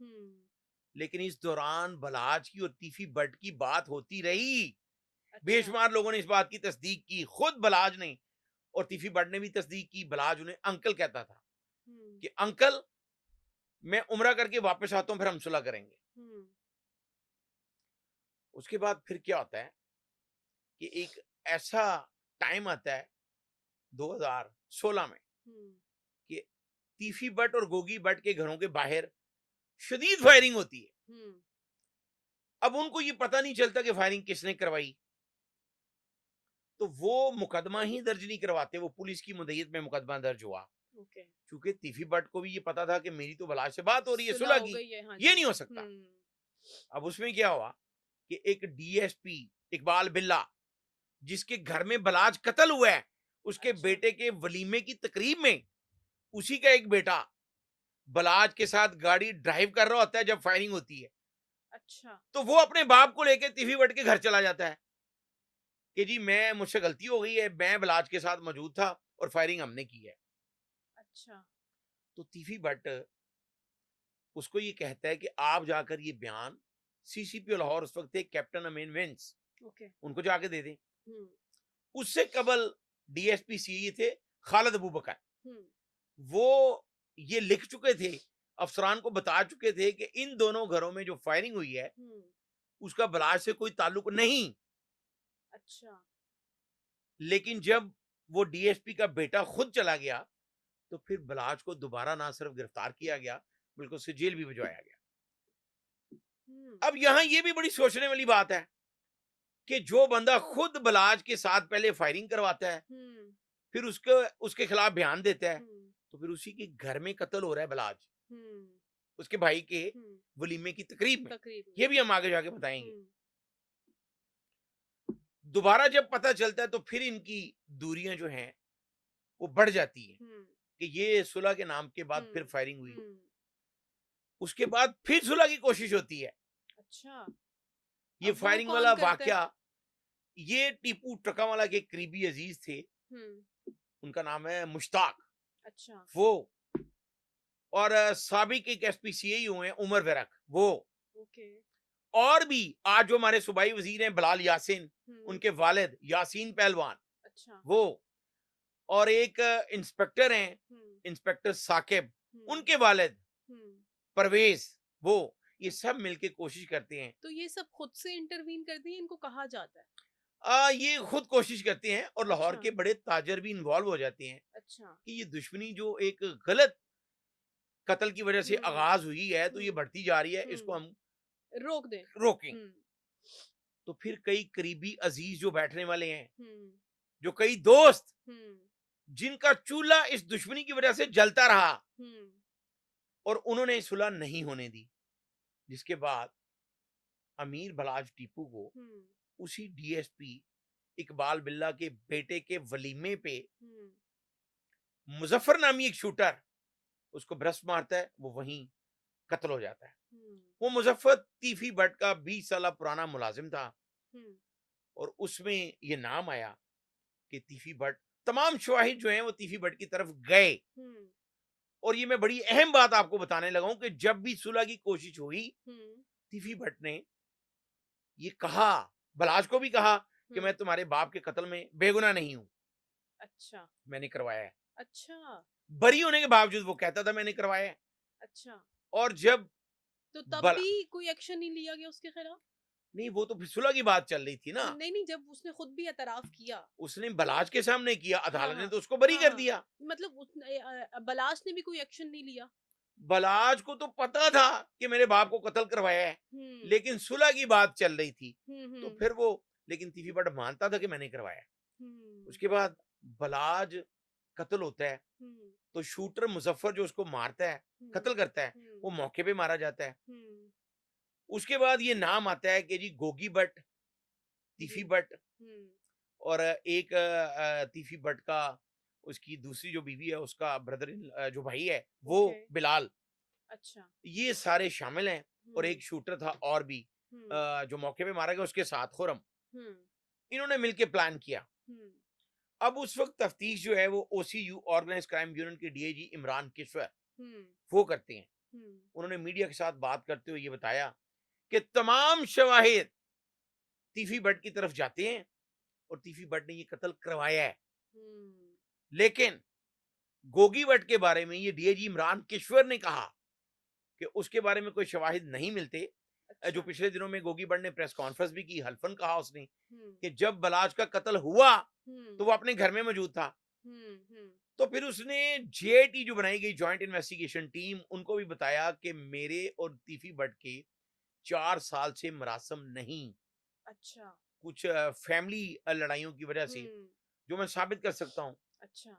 लेकिन इस दौरान बलाज की और तीफी भट्ट की बात होती रही। अच्छा। बेशुमार लोगों ने इस बात की तस्दीक की, खुद बलाज ने और तीफी भट्ट ने भी तस्दीक की। बलाज उन्हें अंकल कहता था कि अंकल मैं उम्रा करके वापस आता हूं, फिर हम सुलह करेंगे। उसके बाद फिर क्या होता है कि एक ऐसा टाइम आता है 2016 में कि तीफी भट्ट और गोगी भट्ट के घरों के बाहर शदीद फायरिंग होती है। अब उनको ये पता नहीं चलता कि फायरिंग किसने करवाई, तो वो मुकदमा ही दर्ज नहीं करवाते, वो पुलिस की मुद्दत में मुकदमा दर्ज हुआ। क्योंकि तीफी भट्ट को भी ये पता था कि मेरी तो बलाज से बात हो रही है, सुलह की, ये नहीं हो सकता। अब उसमें क्या हुआ कि एक डीएसपी इकबाल बिल्ला जिसके घर में बलाज कत्ल हुआ है, उसके अच्छा। बेटे के वलीमे की तकरीब में उसी का एक बेटा बलाज के साथ गाड़ी ड्राइव कर रहा होता है जब फायरिंग होती है। अच्छा। तो वो अपने बाप को लेके तीफी भट्ट के घर चला जाता है कि जी मैं मुझसे गलती हो गई है, मैं बलाज के साथ मौजूद था और फायरिंग हमने की है। अच्छा। तो तीफी भट्ट उसको ये कहता है कि आप जाकर ये बयान सीसीपी लाहौर उस वक्त थे कैप्टन अमीन विंस, ओके। उनको जाके दे दें। हुँ, उससे कबल डीएसपी सीई थे खालिद अबू बकर, हुँ, वो ये लिख चुके थे, अफसरान को बता चुके थे कि इन दोनों घरों में जो फायरिंग हुई है हुँ। उसका बलाज से कोई ताल्लुक नहीं। अच्छा। लेकिन जब वो डीएसपी का बेटा खुद चला गया तो फिर बलाज को दोबारा ना सिर्फ गिरफ्तार किया गया बल्कि उसे जेल भी भिजवाया गया। हुँ, अब यहां ये भी बड़ी सोचने वाली बात है कि जो बंदा खुद बलाज के साथ पहले फायरिंग करवाता है, हुँ, फिर उसके उसके खिलाफ बयान देता है, हुँ, तो फिर उसी के घर में कत्ल हो रहा है बलाज, हुँ, उसके भाई के हुँ। वलीमे की तकरीब में। तकरीब में। ये भी हम आगे जाके बताएंगे। हुँ, दोबारा जब पता चलता है तो फिर इनकी दूरियां जो हैं वो बढ़ जाती हैं हुँ, कि ये सुलह के नाम के बाद फिर हुँ, फायरिंग हुई। हुँ। उसके बाद फिर सुलह की कोशिश होती है। अच्छा, ये अब वो फायरिंग कौन वाला करता है? वाकया, ये टीपू ट्रकावाला के करीबी अजीज थे, हुँ, उनका नाम है मुश्ताक, अच्छा, वो और साबिक एक एसपीसीए हुए हैं उमर वरक, वो ओके। और भी आज जो हमारे सूबाई वजीर हैं बिलाल यासीन, हुँ, उनके वालिद यासीन पहलवान, अच्छा, वो और एक इंस्पेक्टर हैं, हुँ, इंस्पेक्टर साकिब, हुँ, उनके वालिद हुँ। परवेज, वो ये सब मिलके कोशिश करते हैं। तो ये सब खुद से इंटरवीन करती हैं, इनको कहा जाता है? ये खुद कोशिश करते हैं और लाहौर अच्छा, के बड़े ताजर भी इन्वॉल्व हो जाते हैं अच्छा। कि ये दुश्मनी जो एक गलत कत्ल की वजह से हुँ, आगाज हुई है तो ये हुँ, बढ़ती जा रही है, इसको हुँ। हम रोक दें। रोकें। हुँ, तो फिर कई करीबी अजीज जो बैठने वाले हैं, हुँ, जो कई दोस्त हुँ, जिनका चूल्हा इस दुश्मनी की वजह से जलता रहा हुँ, और उन्होंने सुलह नहीं होने दी, जिसके बाद अमीर बलाज टीपू को हुँ, उसी डीएसपी इकबाल बिल्ला के बेटे के वलीमे पे हुँ, मुजफ्फर नामी एक शूटर उसको ब्रस्ट मारता है, वो वहीं कत्ल हो जाता है। हुँ, वो मुजफ्फर तीफी भट्ट का 20 साल पुराना मुलाजिम था हुँ, और उसमें ये नाम आया कि तीफी भट्ट, तमाम शवाहिद जो हैं वो तीफी भट्ट की तरफ गए। हुँ, और ये मैं बड़ी अहम बात आपको बताने लगा हूं कि जब भी सुलह की कोशिश हुई, हुँ, तीफी भट्ट ने ये कहा, बलाज को भी कहा कि हुँ। मैं तुम्हारे बाप के कत्ल में बेगुनाह नहीं हूं, अच्छा, मैंने करवाया है। अच्छा, बरी होने के बावजूद वो कहता था मैंने करवाया है। अच्छा। और जब तो तब बल भी कोई एक्शन नहीं लिया गया उसके खिलाफ? नहीं, वो तो फिर सुलह की बात चल रही थी ना, नहीं, नहीं, जब उसने खुद भी एतराफ़ किया। उसने बलाज के सामने किया, हाँ, अदालत ने हाँ। तो उसको बरी कर हाँ, दिया। मतलब बलाश ने भी कोई एक्शन नहीं लिया? बलाज को तो पता था कि मेरे बाप को कत्ल करवाया है, हुँ, लेकिन सुलह की बात चल रही थी, हुँ, तो हुँ, फिर वो, लेकिन तीफी भट्ट मानता था कि मैंने करवाया है। हुँ, उसके बाद बलाज कत्ल होता है, हुँ, तो शूटर मुजफ्फर जो उसको मारता है, हुँ, कत्ल करता है, हुँ, वो मौके पे मारा जाता है। हुँ, उसके बाद ये नाम आता है कि जी गोगी भट्ट, जी, तीफी भट्ट हुँ, और एक तीफी भट्ट का उसकी दूसरी जो बीवी है उसका ब्रदर जो भाई है वो ओके, बिलाल, अच्छा, ये सारे शामिल हैं। और हुँ, एक शूटर था और भी हुँ, जो मौके पे मारा गया उसके साथ खुरम, हुँ, इन्होंने मिलके प्लान किया। हुँ, अब उस वक्त तफ्तीश जो है वो ओसीयू ऑर्गेनाइज क्राइम यूनिट के डीआईजी इमरान किश्वर हुँ, वो करते हैं। हुँ, उन्होंने मीडिया के साथ बात करते हुए ये बताया कि तमाम शवाहिद तीफी भट्ट की तरफ जाते हैं और तीफी भट्ट ने ये कत्ल करवाया है। हुँ, लेकिन गोगी भट्ट के बारे में ये डीआईजी इमरान किश्वर ने कहा कि उसके बारे में कोई शवाहिद नहीं मिलते। जो अच्छा, पिछले दिनों में गोगी भट्ट ने प्रेस कॉन्फ्रेंस भी की, हल्फन कहा उसने हुँ, कि जब बलाज का कत्ल हुआ हुँ, तो वो अपने घर में मौजूद था। हुँ, हुँ, तो फिर उसने जेआईटी जो बनाई गई जॉइंट इन्वेस्टिगेशन टीम, उनको भी बताया कि मेरे और तीफी भट्ट के 4 साल से मरासम नहीं, अच्छा, कुछ फैमिली लड़ाइयों की वजह से, हुँ, जो मैं साबित कर सकता हूं। अच्छा,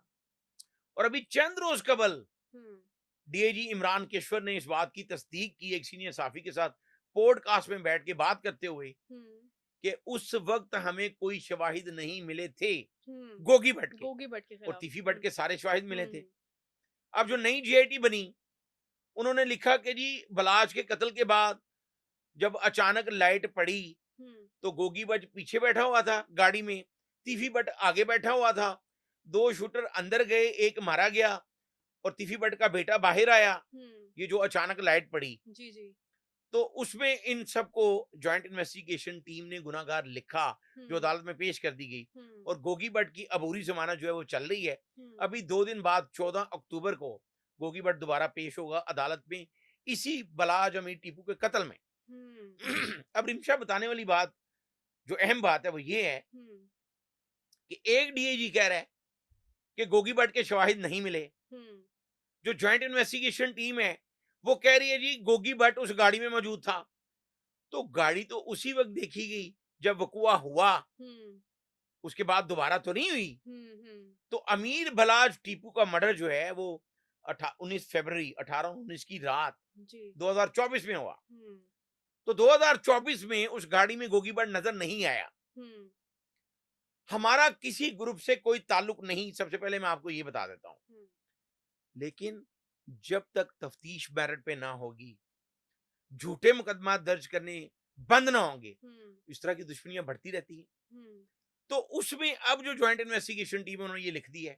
और अभी चंद रोज कबल हुँ, डीआईजी इमरान केशवर ने इस बात की तस्दीक की एक सीनियर साफी के साथ पॉडकास्ट में बैठ के बात करते हुए हुँ, कि उस वक्त हमें कोई शवाहिद नहीं मिले थे हुँ, गोगी भट्ट के, गोगी भट्ट के और खिलाफ। तीफी भट्ट हुँ, के सारे शवाहिद मिले थे। हुँ, अब जो नई जेआईटी बनी, उन्होंने लिखा कि जी बलाज के कत्ल के बाद जब अचानक लाइट पड़ी तो गोगी भट्ट पीछे बैठा हुआ था गाड़ी में, तीफी भट्ट आगे बैठा हुआ था। दो शूटर अंदर गए, एक मारा गया और तीफी भट्ट का बेटा बाहर आया। ये जो अचानक लाइट पड़ी, जी जी। तो उसमें इन सबको जॉइंट इन्वेस्टिगेशन टीम ने गुनाहगार लिखा, जो अदालत में पेश कर दी गई। और गोगी भट्ट की अबूरी जमानत जो है वो चल रही है। अभी 2 दिन बाद 14 अक्टूबर को गोगी भट्ट दोबारा पेश होगा अदालत में, इसी बलाज अमीर टीपू के कत्ल में। अब रिमशा बताने वाली बात, जो अहम बात है, वो ये है कि एक डीआईजी कह रहा है कि गोगी भट्ट के शवाहिद नहीं मिले। जो जॉइंट इन्वेस्टिगेशन टीम है वो कह रही है जी गोगी भट्ट उस गाड़ी में मौजूद था। तो गाड़ी तो उसी वक्त देखी गई जब वकुआ हुआ, उसके बाद दोबारा तो नहीं हुई। तो अमीर बलाज टीपू का मर्डर जो है वो 19 फरवरी 18-19 की रात 2024 में हुआ। तो 2024 में उस गाड़ी में गोगी भट्ट नजर नहीं आया। हमारा किसी ग्रुप से कोई ताल्लुक नहीं, सबसे पहले मैं आपको ये बता देता हूं। लेकिन जब तक तफ्तीश मेरिट पे ना होगी, झूठे मुकदमा दर्ज करने बंद ना होंगे, इस तरह की दुश्मनियां बढ़ती रहती हैं। तो उसमें अब जो ज्वाइंट इन्वेस्टिगेशन टीम है उन्होंने ये लिख दी है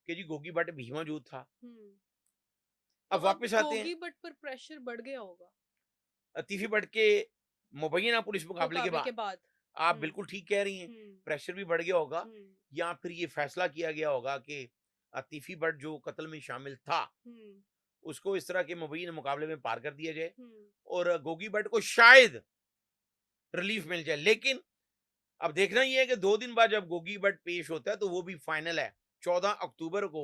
कि जी गोगी भट्ट भी मौजूद था। अब तो वापस आते हैं, गोगी भट्ट पर प्रेशर बढ़ गया होगा तीफी भट्ट के मुबैना पुलिस मुकाबले के बाद। आप बिल्कुल ठीक कह रही हैं, प्रेशर भी बढ़ गया होगा, या फिर ये फैसला किया गया होगा कि तीफी भट्ट जो कत्ल में शामिल था उसको इस तरह के मुबैना मुकाबले में पार कर दिया जाए और गोगी भट्ट को शायद रिलीफ मिल जाए। लेकिन अब देखना यह है कि 2 दिन बाद जब गोगी भट्ट पेश होता है तो वो भी फाइनल है 14 अक्टूबर को।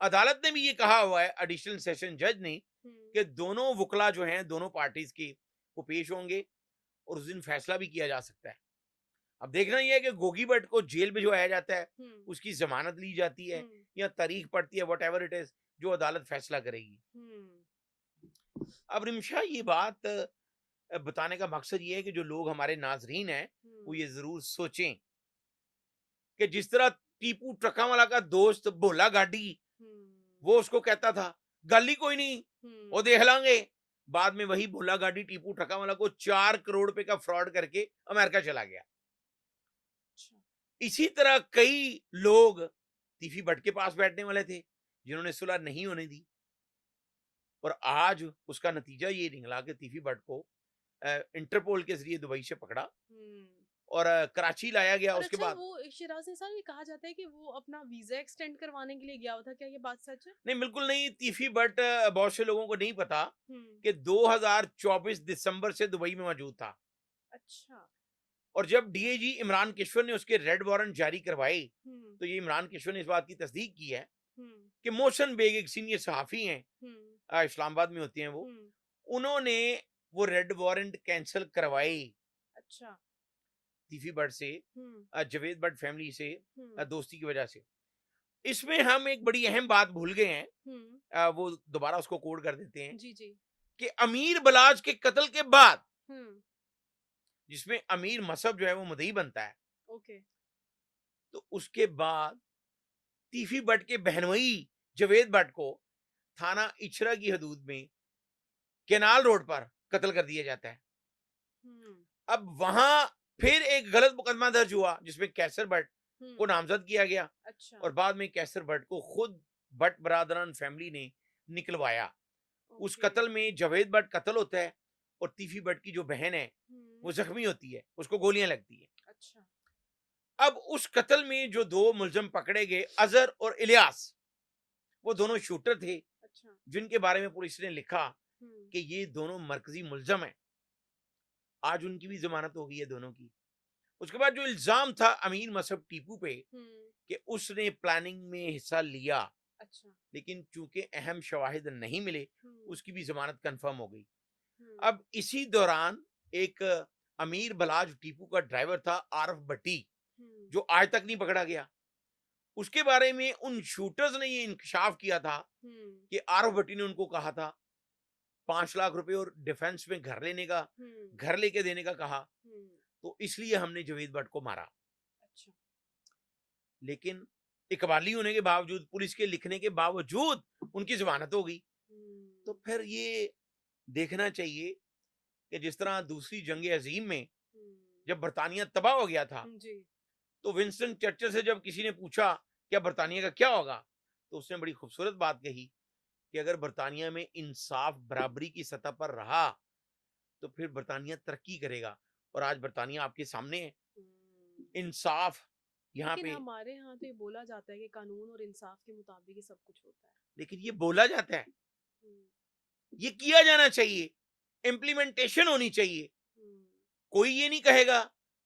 अदालत ने भी ये कहा हुआ है, एडिशनल सेशन जज ने, कि दोनों वकला जो हैं दोनों पार्टीज के वो पेश होंगे और उस दिन फैसला भी किया जा सकता है। अब देखना यह है कि गोगी भट्ट को जेल भिजवाया जाता है, उसकी जमानत ली जाती है या तारीख पड़ती है, वट एवर इट इज, जो अदालत फैसला करेगी। अब रिमशा ये बात बताने का मकसद ये है कि जो लोग हमारे नाजरीन हैं वो ये जरूर सोचें कि जिस तरह टीपू ट्रकावाला का दोस्त भोला गाड़ी, वो उसको कहता था गाली कोई नहीं वो देख लांगे, बाद में वही भोला गाड़ी टीपू ट्रकावाला को 4 करोड़ रुपए का फ्रॉड करके अमेरिका चला गया। इसी तरह कई लोग तीफी भट्ट के पास बैठने वाले थे जिन्होंने सुलह नहीं होने दी, और आज उसका नतीजा ये निकला कि तीफी भट्ट को इंटरपोल के जरिए दुबई से पकड़ा और कराची लाया गया। और उसके अच्छा, बाद वो शिराज़ी साहब, ये कहा जाता है कि वो अपना वीजा एक्सटेंड करवाने के लिए गया हुआ था, क्या ये बात सच है? नहीं, बिल्कुल नहीं। तीफी भट्ट बहुत से लोगों को नहीं पता कि 2024 दिसंबर से दुबई में मौजूद था। अच्छा। और जब डीआईजी इमरान किश्वर ने उसके रेड वारंट जारी करवाए तो ये इमरान किश्वर ने इस बात की तस्दीक की है कि मोहसिन बेग एक सीनियर सहाफी हैं, इस्लामाबाद में होती हैं वो, उन्होंने वो रेड वारंट कैंसिल करवाए। अच्छा। तीफी भट्ट से, जावेद भट्ट फैमिली से दोस्ती की वजह से। इसमें हम एक बड़ी अहम बात भूल गए हैं, वो दोबारा उसको कोड कर देते हैं जी जी। कि अमीर बलाज के कत्ल के बाद, जिसमें अमीर मसब जो है वो मुद्दई बनता है, ओके, तो उसके बाद तीफी भट्ट के बहनोई जावेद भट्ट को थाना इचरा की हदूद में केनाल रोड पर कत्ल कर दिया जाता है। अब वहां फिर एक गलत मुकदमा दर्ज हुआ जिसमें कैसर भट्ट को नामजद किया गया। अच्छा। और बाद में कैसर भट्ट को खुद भट्ट बरादरान फैमिली ने निकलवाया। उस कत्ल में जावेद भट्ट कत्ल होता है और तीफी भट्ट की जो बहन है वो जख्मी होती है, उसको गोलियां लगती है। अच्छा। अब उस कत्ल में जो 2 मुलजम पकड़े गए, अजहर और इलियास, वो दोनों शूटर थे। अच्छा। जिनके बारे में पुलिस ने लिखा कि ये दोनों मरकजी मुलजम हैं। आज उनकी भी जमानत हो गई है दोनों की। उसके बाद जो इल्जाम था अमीर मसहब टीपू पे कि उसने प्लानिंग में हिस्सा लिया, अच्छा, लेकिन चूंकि अहम शवाहिद नहीं मिले उसकी भी जमानत कंफर्म हो गई। अब इसी दौरान एक अमीर बलाज टीपू का ड्राइवर था आरफ भट्टी, जो आज तक नहीं पकड़ा गया। उसके बारे में उन शूटर्स ने ये इंकशाफ किया था कि आरफ भट्टी ने उनको कहा था 5 लाख रुपए और डिफेंस में घर लेने का, घर लेके देने का कहा, तो इसलिए हमने जावेद भट्ट को मारा। अच्छा। लेकिन इकबाली होने के बावजूद, पुलिस के लिखने के बावजूद उनकी जमानत हो गई। तो फिर ये देखना चाहिए कि जिस तरह दूसरी जंग अजीम में हम्म, जब बरतानिया तबाह हो गया था, जी तो विंस्टन चर्चिल से जब किसी ने पूछा क्या बरतानिया का क्या होगा, तो उसने बड़ी खूबसूरत बात कही कि अगर बरतानिया में इंसाफ बराबरी की सतह पर रहा तो फिर बरतानिया तरक्की करेगा। और आज बरतानिया आपके सामने है। हम्म। इंसाफ यहाँ लेकिन पे, हमारे यहाँ तो ये बोला जाता है कि कानून और इंसाफ के मुताबिक ही सब कुछ होता है। लेकिन ये बोला जाता है, हम्म, ये किया जाना चाहिए, इम्प्लीमेंटेशन होनी चाहिए। हम्म, कोई ये नहीं कहेगा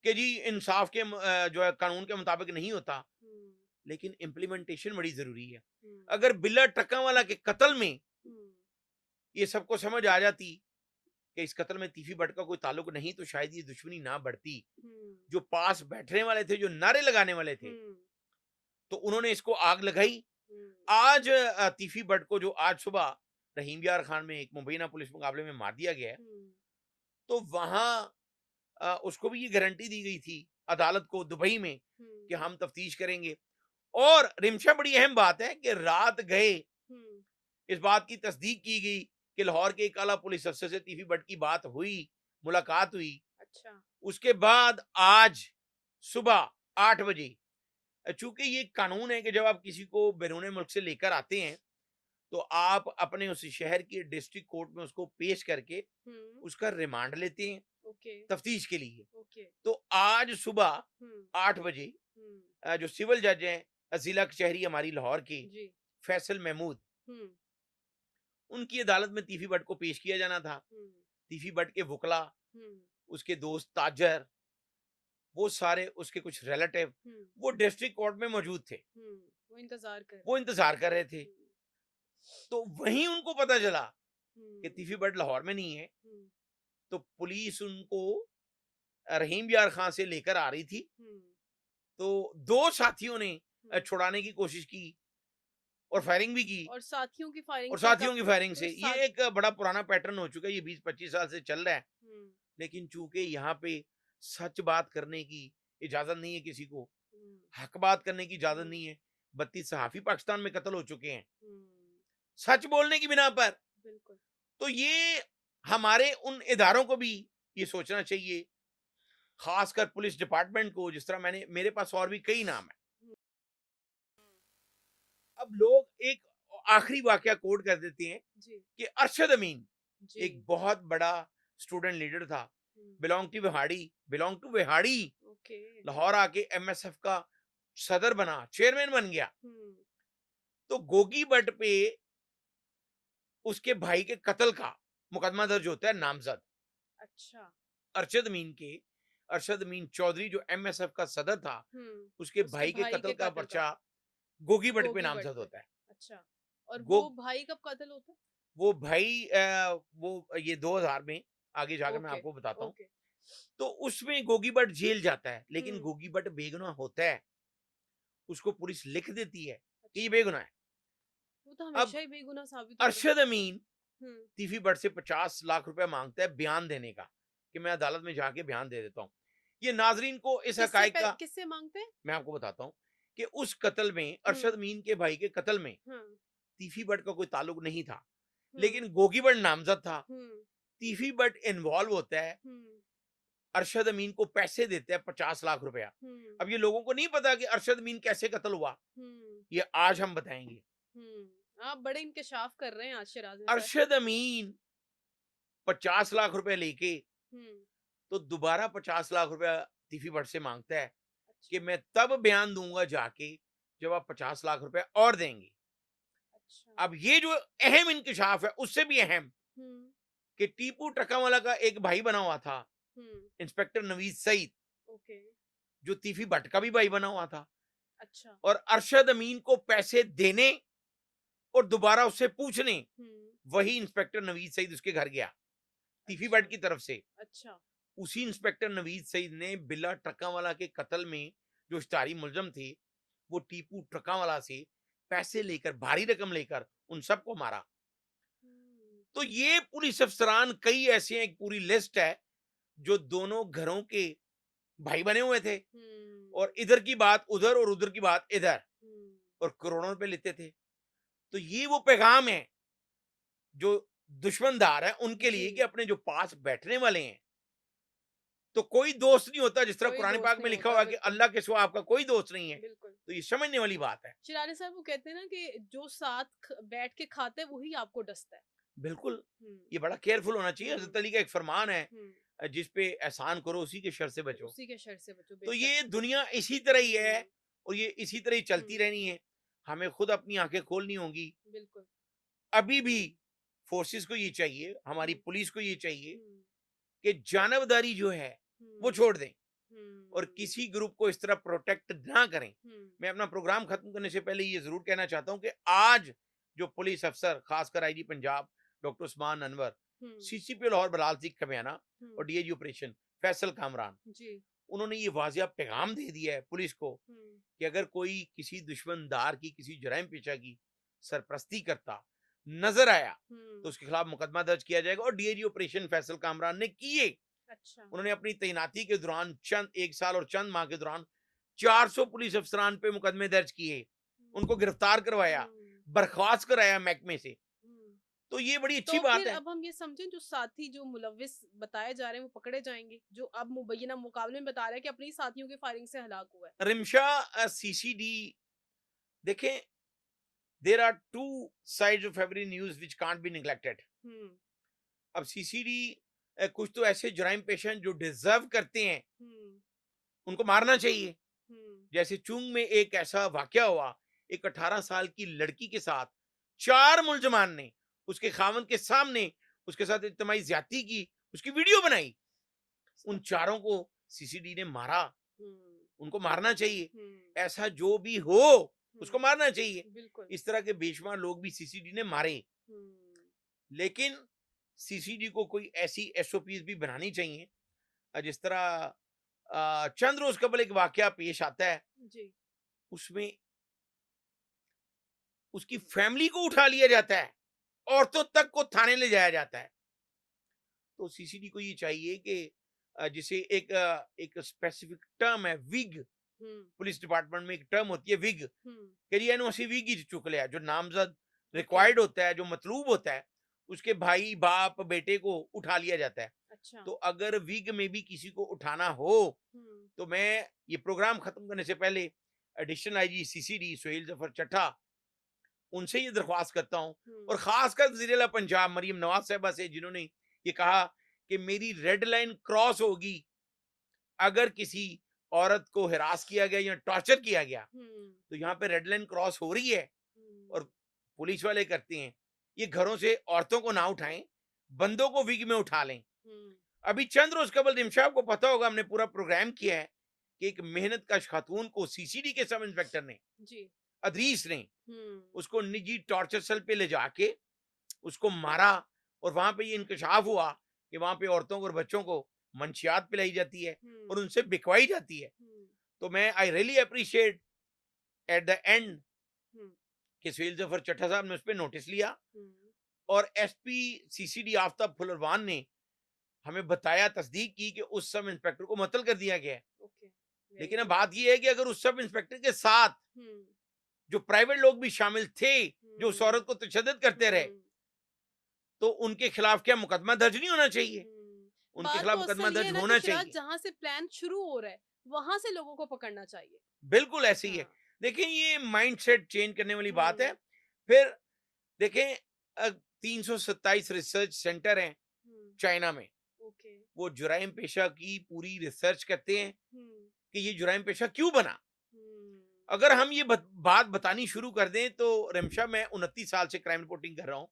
कि जी इंसाफ के जो है कानून के मुताबिक नहीं होता, हम्म, लेकिन इम्प्लीमेंटेशन बड़ी जरूरी है। हम्म, अगर बिल्ला ट्रकावाला के कत्ल में हम्म, ये सबको समझ आ जाती कि इस कत्ल में तीफी भट्ट का कोई ताल्लुक नहीं, तो शायद ये दुश्मनी ना बढ़ती। हम्म, जो पास बैठने वाले थे, जो नारे लगाने वाले थे, हम्म, तो उन्होंने इसको आग लगाई। हम्म, आज तीफी भट्ट को जो आज सुबह रहीम यार खान में एक मुबैना पुलिस मुकाबले में मार दिया गया है, हम्म, तो वहां उसको भी ये गारंटी दी गई थी अदालत को दुबई में हम्म, कि हम तफ्तीश करेंगे। और रिमशा बड़ी अहम बात है कि रात गए हम्म, इस बात की तस्दीक की गई कि लाहौर के एक आला पुलिस अफसर से तीफी भट्ट की बात हुई, मुलाकात हुई। अच्छा उसके बाद आज सुबह 8 बजे, चूंकि ये कानून है कि जब आप किसी को बैरून मुल्क से लेकर आते हैं तो आप अपने उस शहर के डिस्ट्रिक्ट कोर्ट में उसको पेश करके हम्म, उसका रिमांड लेते हैं ओके तफ्तीश के लिए। ओके तो आज सुबह हम्म, 8 बजे हम्म, जो सिविल जज हैं जिला कचहरी हमारी लाहौर के जी फैसल महमूद, हम्म, उनकी अदालत में तीफी भट्ट को पेश किया जाना था। हम्म, तीफी भट्ट के वकला, हम्म, उसके दोस्त ताजर, वो सारे उसके कुछ रिलेटिव हम्म, वो डिस्ट्रिक्ट कोर्ट में मौजूद थे, हम्म, वो इंतजार कर वो रहे इंतजार कर रहे थे। हैं। तो वहीं उनको पता चला कि हम्म, तीफी भट्ट लाहौर में नहीं है। हम्म, तो पुलिस उनको रहीम यार खां से लेकर आ रही थी। हम्म, तो दो साथियों ने हम्म, छुड़ाने की कोशिश की और फायरिंग भी की। और साथियों की फायरिंग और से साथियों तब की फायरिंग तो से साथ ये एक बड़ा पुराना पैटर्न हो चुका है, ये 20-25 साल से चल रहा है। हम्म, लेकिन चूंकि यहाँ पे सच बात करने की इजाजत नहीं है किसी को, हम्म, हक बात करने की इजाजत हम्म, नहीं है। 32 सहाफी पाकिस्तान में कत्ल हो चुके हैं हम्म, सच बोलने की बिना पर। बिल्कुल तो ये हमारे उन इदारों को भी ये सोचना चाहिए, खासकर पुलिस डिपार्टमेंट को। जिस तरह मैंने, मेरे पास और भी कई नाम है। हम्म, अब लोग एक आखिरी वाकया कोट कर देते हैं जी कि अरशद अमीन जी एक बहुत बड़ा स्टूडेंट लीडर था, hmm, belong to Vehari, okay Lahore आके एमएसएफ का सदर बना, चेयरमैन बन गया। हम्म, तो गोगी भट्ट पे उसके भाई के कत्ल का मुकदमा दर्ज होता है नामजद। अच्छा अरशद अमीन के, अरशद अमीन चौधरी जो एमएसएफ का सदर था, उसके उसके भाई के भाई कत्ल के का कत्ल का पर्चा गोगी भट्ट पे गोगी भट्ट नामजद पे होता है। अच्छा और गो वो भाई कब कत्ल होता है वो भाई वो ये 2000 में, आगे जाकर मैं ओके आपको बताता हूँ। ओके तो उसमें गोगी भट्ट जेल जाता है, लेकिन हम्म गोगी भट्ट बेगुनाह होता है। उसको पुलिस लिख देती है कि ये अच्छा बेगुनाह है। वो तो अब हमेशा ही बेगुनाह साबित होता है अरशद अमीन हम्म तीफी भट्ट से 50 लाख रुपए मांगता है बयान देने का, कि मैं अदालत में जाके बयान दे देता हूँ। ये नाजरीन को इस हकायक का किससे मांगते हैं मैं आपको बताता हूँ कि उस कत्ल में, हम्म अरशद अमीन के भाई के कत्ल में हम्म तीफी भट्ट का कोई ताल्लुक नहीं था, हम्म लेकिन गोगी भट्ट नामजद था। हम्म तीफी भट्ट इन्वॉल्व होता है, हम्म अरशद अमीन को पैसे देते हैं 50 लाख रुपया। हम्म अब ये लोगों को नहीं पता कि अरशद अमीन कैसे कत्ल हुआ, हम्म ये आज हम बताएंगे। आप बड़े इंकशाफ कर रहे हैं आज शिराज़ी सर अरशद अमीन 50 लाख रुपए लेके हम्म तो दोबारा 50 लाख रुपया तीफी भट्ट से मांगता है कि अच्छा मैं तब बयान दूंगा जाके जब आप 50 लाख रुपए और देंगे। अच्छा अब ये जो अहम इंकशाफ है, उससे भी अहम हम्म कि टीपू ट्रकावाला का एक भाई बना हुआ था, हम्म इंस्पेक्टर नवीद सईद, ओके जो तीफी भट्ट का भी भाई बना हुआ था। अच्छा और अरशद अमीन को पैसे देने और दोबारा उससे पूछने वही इंस्पेक्टर नवीद सईद उसके घर गया तीफी अच्छा भट्ट की तरफ से। अच्छा उसी इंस्पेक्टर नवीद सईद ने बिल्ला ट्रकावाला के कत्ल में जो इश्तारी मुलजम थे, वो टीपू ट्रकावाला से पैसे लेकर, भारी रकम लेकर उन सबको मारा। हम्म तो ये पुलिस अफसरान कई ऐसे हैं, एक पूरी लिस्ट है, जो दोनों घरों के भाई बने हुए थे और इधर की बात उधर और उधर की बात इधर, हम्म और करोड़ों रुपए लेते थे। तो ये वो पैगाम है जो दुश्मनदार है उनके लिए जी। कि अपने जो पास बैठने वाले हैं, तो कोई दोस्त नहीं होता, जिस तरह कोई कुरान दोस्त पाक में नहीं लिखा होता, हुआ है कि बिल्कुल, अल्लाह के सिवा आपका कोई दोस्त नहीं है। बिल्कुल। तो ये समझने वाली बात है। शिरानी साहब वो कहते हैं ना कि जो साथ बैठ के खाता है वही आपको डसता है। बिल्कुल, हुँ, ये बड़ा केयरफुल होना चाहिए। हुँ, हज़रत अली का एक फरमान है, हुँ। जिस पे एहसान करो उसी के शर से बचो। उसी के शर से बचो, तो बेशक। ये दुनिया इसी तरह ही है हुँ, और ये इसी तरह ही चलती हुँ, रहनी है। हमें खुद अपनी आँखें खोलनी होंगी। बिल्कुल। अभी भी फोर्सेस को ये चाहिए, हमारी हुँ, पुलिस को ये चाहिए हुँ, कि जानबदारी जो है वो हुँ, छोड़ दें और हुँ, किसी ग्रुप को इस तरह प्रोटेक्ट ना करें। हुँ, मैं अपना प्रोग्राम खत्म करने से पहले ये ज़रूर कहना चाहता हूँ कि आज जो पुलिस अफ़सर, ख़ासकर आईजी पंजाब डॉक्टर उस्मान अनवर, हुँ, सीसीपी लाहौर बलाल सिंह खमियाना हुँ, और डीआईजी ऑपरेशन फैसल कामरान, जी। उन्होंने ये वाज़िया पैगाम दे दिया है पुलिस को हुँ, कि अगर कोई किसी दुश्मनदार की, किसी जराइम पेशा की सरपरस्ती करता नज़र आया, तो हुँ, उसके खिलाफ मुकदमा दर्ज किया जाएगा और डीआईजी ऑपरेशन फैसल कामरान ने किए। अच्छा। उन्होंने अपनी तैनाती के दौरान चंद 1 साल और चंद माह के दौरान 400 पुलिस अफसरान पे मुकदमे दर्ज किए, उनको हुँ, गिरफ्तार करवाया, हुँ, बर्खास्त कराया महकमे से। हुँ। तो ये बड़ी अच्छी तो बात फिर है। अब हम ये समझें जो साथी जो मुलव्विस बताए जा रहे हैं वो पकड़े जाएँगे? जो अब मुबैय्यना मुकाबले में बता रहा है कि अपने ही साथियों की फायरिंग से हलाक हुआ है। रिमशा सीसीडी, देखें, there are two sides of every news which can't be neglected. Hmm, अब सीसीडी, कुछ तो ऐसे जराइम पेशा हैं जो डिजर्व करते हैं, हुँ, उनको मारना चाहिए। हुँ, जैसे चुंग में एक ऐसा वाकया हुआ, एक 18 साल की लड़की के साथ 4 मुलजमान ने उसके खावंद के सामने उसके साथ इज्तिमाई ज्यादती की, उसकी वीडियो बनाई। उन अस्तगफुरुल्लाह। चारों को सीसीडी ने मारा, हुँ, उनको मारना चाहिए। हुँ, ऐसा जो भी हो, उसको हुँ, मारना चाहिए। बिल्कुल। इस तरह के बेशुमार लोग भी सीसीडी ने मारे, हुँ, लेकिन सीसीडी को कोई ऐसी एसओपीज भी बनानी चाहिए, जिस तरह चंद रोज कबल एक वाकया पेश आता है, जी। उसमें उसकी फैमिली को उठा लिया जाता है, औरतों तक को थाने ले जाया जाता है। तो सीसीडी को ये चाहिए कि जिसे एक स्पेसिफिक टर्म है विग, हुँ, पुलिस डिपार्टमेंट में एक टर्म होती है विग, हुँ, कि जी एनु ਅਸੀਂ विग ही चुक लिया, जो नामजद ओके, रिक्वायर्ड होता है, जो मतलूब होता है, उसके भाई बाप बेटे को उठा लिया जाता है। अच्छा। तो अगर विग में भी किसी को उठाना हो, हुँ, तो मैं ये प्रोग्राम खत्म करने से पहले additional IG CCD Suhail Zafar Chatta, उनसे ये दरख्वास्त करता हूँ हुँ, और खासकर वज़ीर-ए-आला पंजाब मरियम नवाज साहिबा से, जिन्होंने ये कहा कि मेरी रेड लाइन क्रॉस होगी अगर किसी औरत को हिरास किया गया या टॉर्चर किया गया, हुँ, तो यहाँ पे रेड लाइन क्रॉस हो रही है हुँ, और पुलिस वाले करते हैं। ये घरों से औरतों को ना उठाएं, बंदों को विग में उठा लें। हुँ, अभी चंद रोज कबल रिमशा को पता होगा, हमने पूरा प्रोग्राम किया है कि एक मेहनत कश खातून को सीसीडी के सब इंस्पेक्टर ने, जी। अदरीस ने, हुँ, उसको निजी टॉर्चर सेल पे ले जाके उसको मारा और वहां पे ये इंकशाफ हुआ कि वहां पे औरतों को और बच्चों को मंशियात पिलाई जाती है हुँ, और उनसे बिकवाई जाती है। हुँ, तो मैं I really appreciate at the end hmm, कि सुहेल जफर चट्टा साहब ने उस पर नोटिस लिया हुँ, और एसपी सीसीडी आफ्ताब फुलरवान ने हमें बताया, तस्दीक की कि उस सब इंस्पेक्टर को मुअत्तल कर दिया गया है। ओके, वेरी लेकिन अब गुड। बात यह है कि अगर उस सब इंस्पेक्टर के साथ हुँ, जो प्राइवेट लोग भी शामिल थे, जो उस हुँ, औरत को तशद्दुद करते रहे, हुँ, तो उनके खिलाफ क्या मुकदमा दर्ज नहीं होना चाहिए? हुँ। उनके बात खिलाफ तो मुकदमा असल ये है दर्ज ना कि होना शिराज चाहिए। जहाँ से प्लान शुरू हो रहा है, वहाँ से लोगों को पकड़ना चाहिए। बिल्कुल ऐसे ही है। हाँ। देखिए, ये माइंडसेट चेंज करने वाली बात है। हुँ, फिर देखें, 327 रिसर्च सेंटर हैं हुँ, चाइना में। ओके। वो जुराइम पेशा की पूरी रिसर्च करते हैं हुँ, कि ये जुराइम पेशा क्यों बना। हुँ, अगर हम ये बात बतानी शुरू कर दें, तो रिमशा, मैं 29 साल से क्राइम रिपोर्टिंग कर रहा हूँ।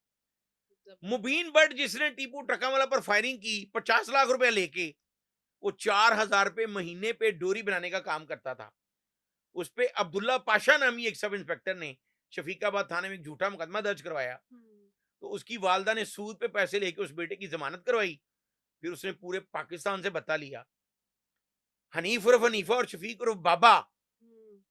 ज़बरदस्त। मुबीन बट जिसने टीपू टकावाला पर फायरिंग की 50 लाख रुपए लेके, वो 4,000 रुपए महीने पे डोरी बनाने का काम करता था। उस पे अब्दुल्ला पाशा नामी एक सब इंस्पेक्टर ने शफीकाबाद थाने में एक झूठा मुकदमा दर्ज करवाया। हुँ, तो उसकी वालदा ने सूद पे पैसे लेके उस बेटे की जमानत करवाई। फिर उसने पूरे पाकिस्तान से बता लिया। हनीफ उर्फ हनीफा और शफीक उर्फ बाबा, हुँ,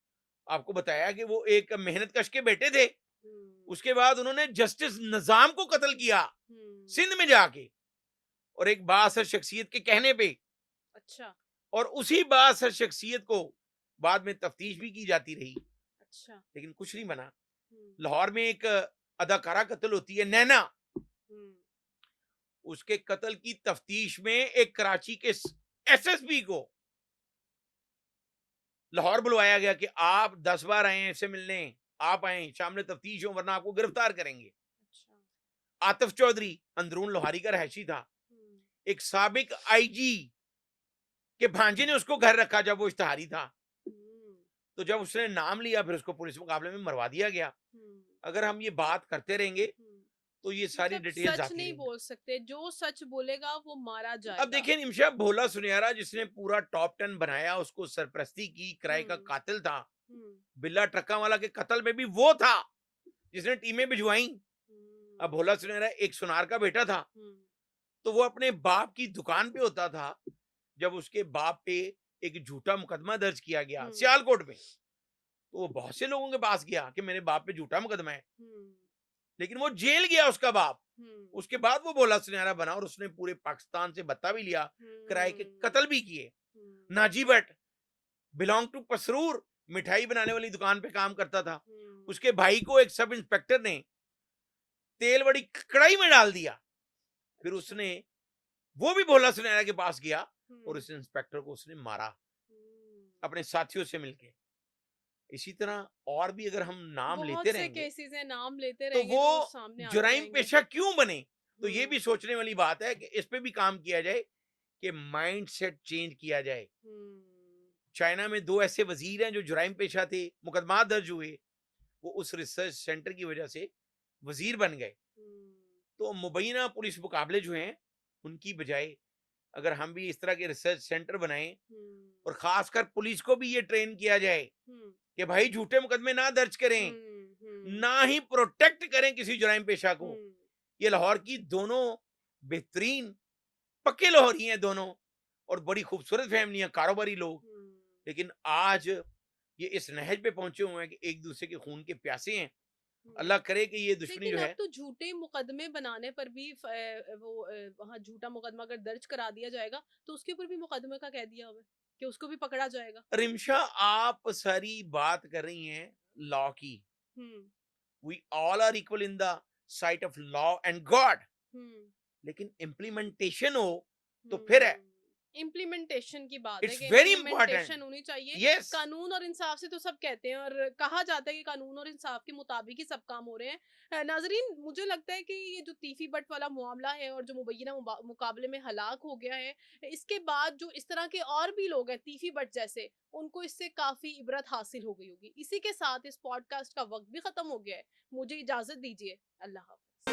आपको बताया कि वो एक मेहनत कश के बेटे थे। हुँ, उसके बाद उन्होंने जस्टिस निजाम को कत्ल किया हुँ, सिंध में जाके, और एक बाअसर शख्सियत के कहने पे। अच्छा, और उसी बाअसर शख्सियत को बाद में तफ्तीश भी की जाती रही, अच्छा, लेकिन कुछ नहीं बना। हुँ, लाहौर में एक अदाकारा कत्ल होती है, नैना। हुँ, उसके कत्ल की तफ्तीश में एक कराची के एसएसपी को लाहौर बुलवाया गया कि आप 10 बार आए इससे मिलने, आप आए, सामने तफ्तीश हो वरना आपको गिरफ्तार करेंगे। अच्छा। आतिफ चौधरी अंदरून लोहारी का रहशी था, एक साबिक आईजी के भांजे ने उसको घर रखा जब वो इश्तिहारी था, तो जब उसने नाम लिया फिर उसको पुलिस मुकाबले में मरवा दिया गया। अगर हम ये बात करते रहेंगे तो ये सारी मतलब डिटेल्स सच आती नहीं रहेंगी। बोल सकते, जो सच बोलेगा वो मारा अब जाएगा। देखिए निमिषा, भोला सुनियारा जिसने पूरा टॉप 10 बनाया, उसको सरपरस्ती की, किराए का कातिल था, बिल्ला ट्रक्का वाला के कत्ल में भी वो था जिसने टीमें भिजवाई। अब भोला सुनियारा एक सुनार का बेटा था, तो वो अपने बाप की दुकान पे होता था जब उसके बाप पे एक झूठा मुकदमा दर्ज किया गया सियालकोट में, तो वो बहुत से लोगों के पास गया कि मेरे बाप पे झूठा मुकदमा है, लेकिन वो जेल गया उसका बाप। उसके बाद वो भोला सुनहरा बना और उसने पूरे पाकिस्तान से बत्ता भी लिया, किराए के कत्ल भी किए। नाजी भट्ट बिलोंग टू पसरूर, मिठाई बनाने वाली दुकान पे काम करता था, उसके भाई को एक सब इंस्पेक्टर ने तेल बड़ी कड़ाई में डाल दिया, फिर उसने वो भी भोला सुनहरा के पास गया और उस इंस्पेक्टर को उसने मारा अपने साथियों से मिलके। इसी तरह और भी अगर हम नाम लेते बहुत से रहेंगे केसेस हैं, नाम लेते तो रहेंगे वो तो सामने आते जुराइम रहेंगे। पेशा क्यों बने, तो ये भी सोचने वाली बात है कि इस पे भी काम किया जाए कि माइंड सेट चेंज किया जाए। चाइना में 2 ऐसे वजीर हैं जो जुराइम पेशा थे, मुकदमा दर्ज हुए, वो उस रिसर्च सेंटर की वजह से वजीर बन गए। तो मुबैना पुलिस मुकाबले जो हैं उनकी बजाय अगर हम भी इस तरह के रिसर्च सेंटर बनाएं और खासकर पुलिस को भी ये ट्रेन किया जाए कि भाई झूठे मुकदमे ना दर्ज करें, ना ही प्रोटेक्ट करें किसी जुराइम पेशा को। ये लाहौर की दोनों बेहतरीन पक्के लाहौरी हैं दोनों, और बड़ी खूबसूरत फैमिलियां, कारोबारी लोग, लेकिन आज ये इस नहज पे पहुंचे हुए हैं कि एक दूसरे के खून के प्यासे हैं। अल्लाह करे कि ये दुश्मनी लेकिन जो अब है, तो झूठे मुकदमे बनाने पर भी वहाँ झूठा मुकदमा अगर दर्ज करा दिया जाएगा तो उसके ऊपर भी मुकदमे का कह दिया हुआ है कि उसको भी पकड़ा जाएगा। रिमशा आप सारी बात कर रही हैं लॉ की। We all are equal in the sight of law and God, लेकिन इम्प्लीमेंटेशन हो तो फिर है। इम्प्लीमेंटेशन की बात है इट्स कि वेरी इम्प्लीमेंटेशन इंपॉर्टेंट। होनी चाहिए। यस, कानून और इंसाफ से तो सब कहते हैं और कहा जाता है कि कानून और इंसाफ के मुताबिक ही सब काम हो रहे हैं। नाजरीन, मुझे लगता है कि ये जो तीफी बट वाला मामला है और जो मुबैना मुकाबले में हलाक हो गया है, इसके बाद जो इस तरह के और भी लोग हैं तीफी बट जैसे, उनको इससे काफी इबरत हासिल हो गई होगी। इसी के साथ इस पॉडकास्ट का वक्त भी खत्म हो गया है। मुझे इजाजत दीजिए। अल्लाह हाफ़िज़।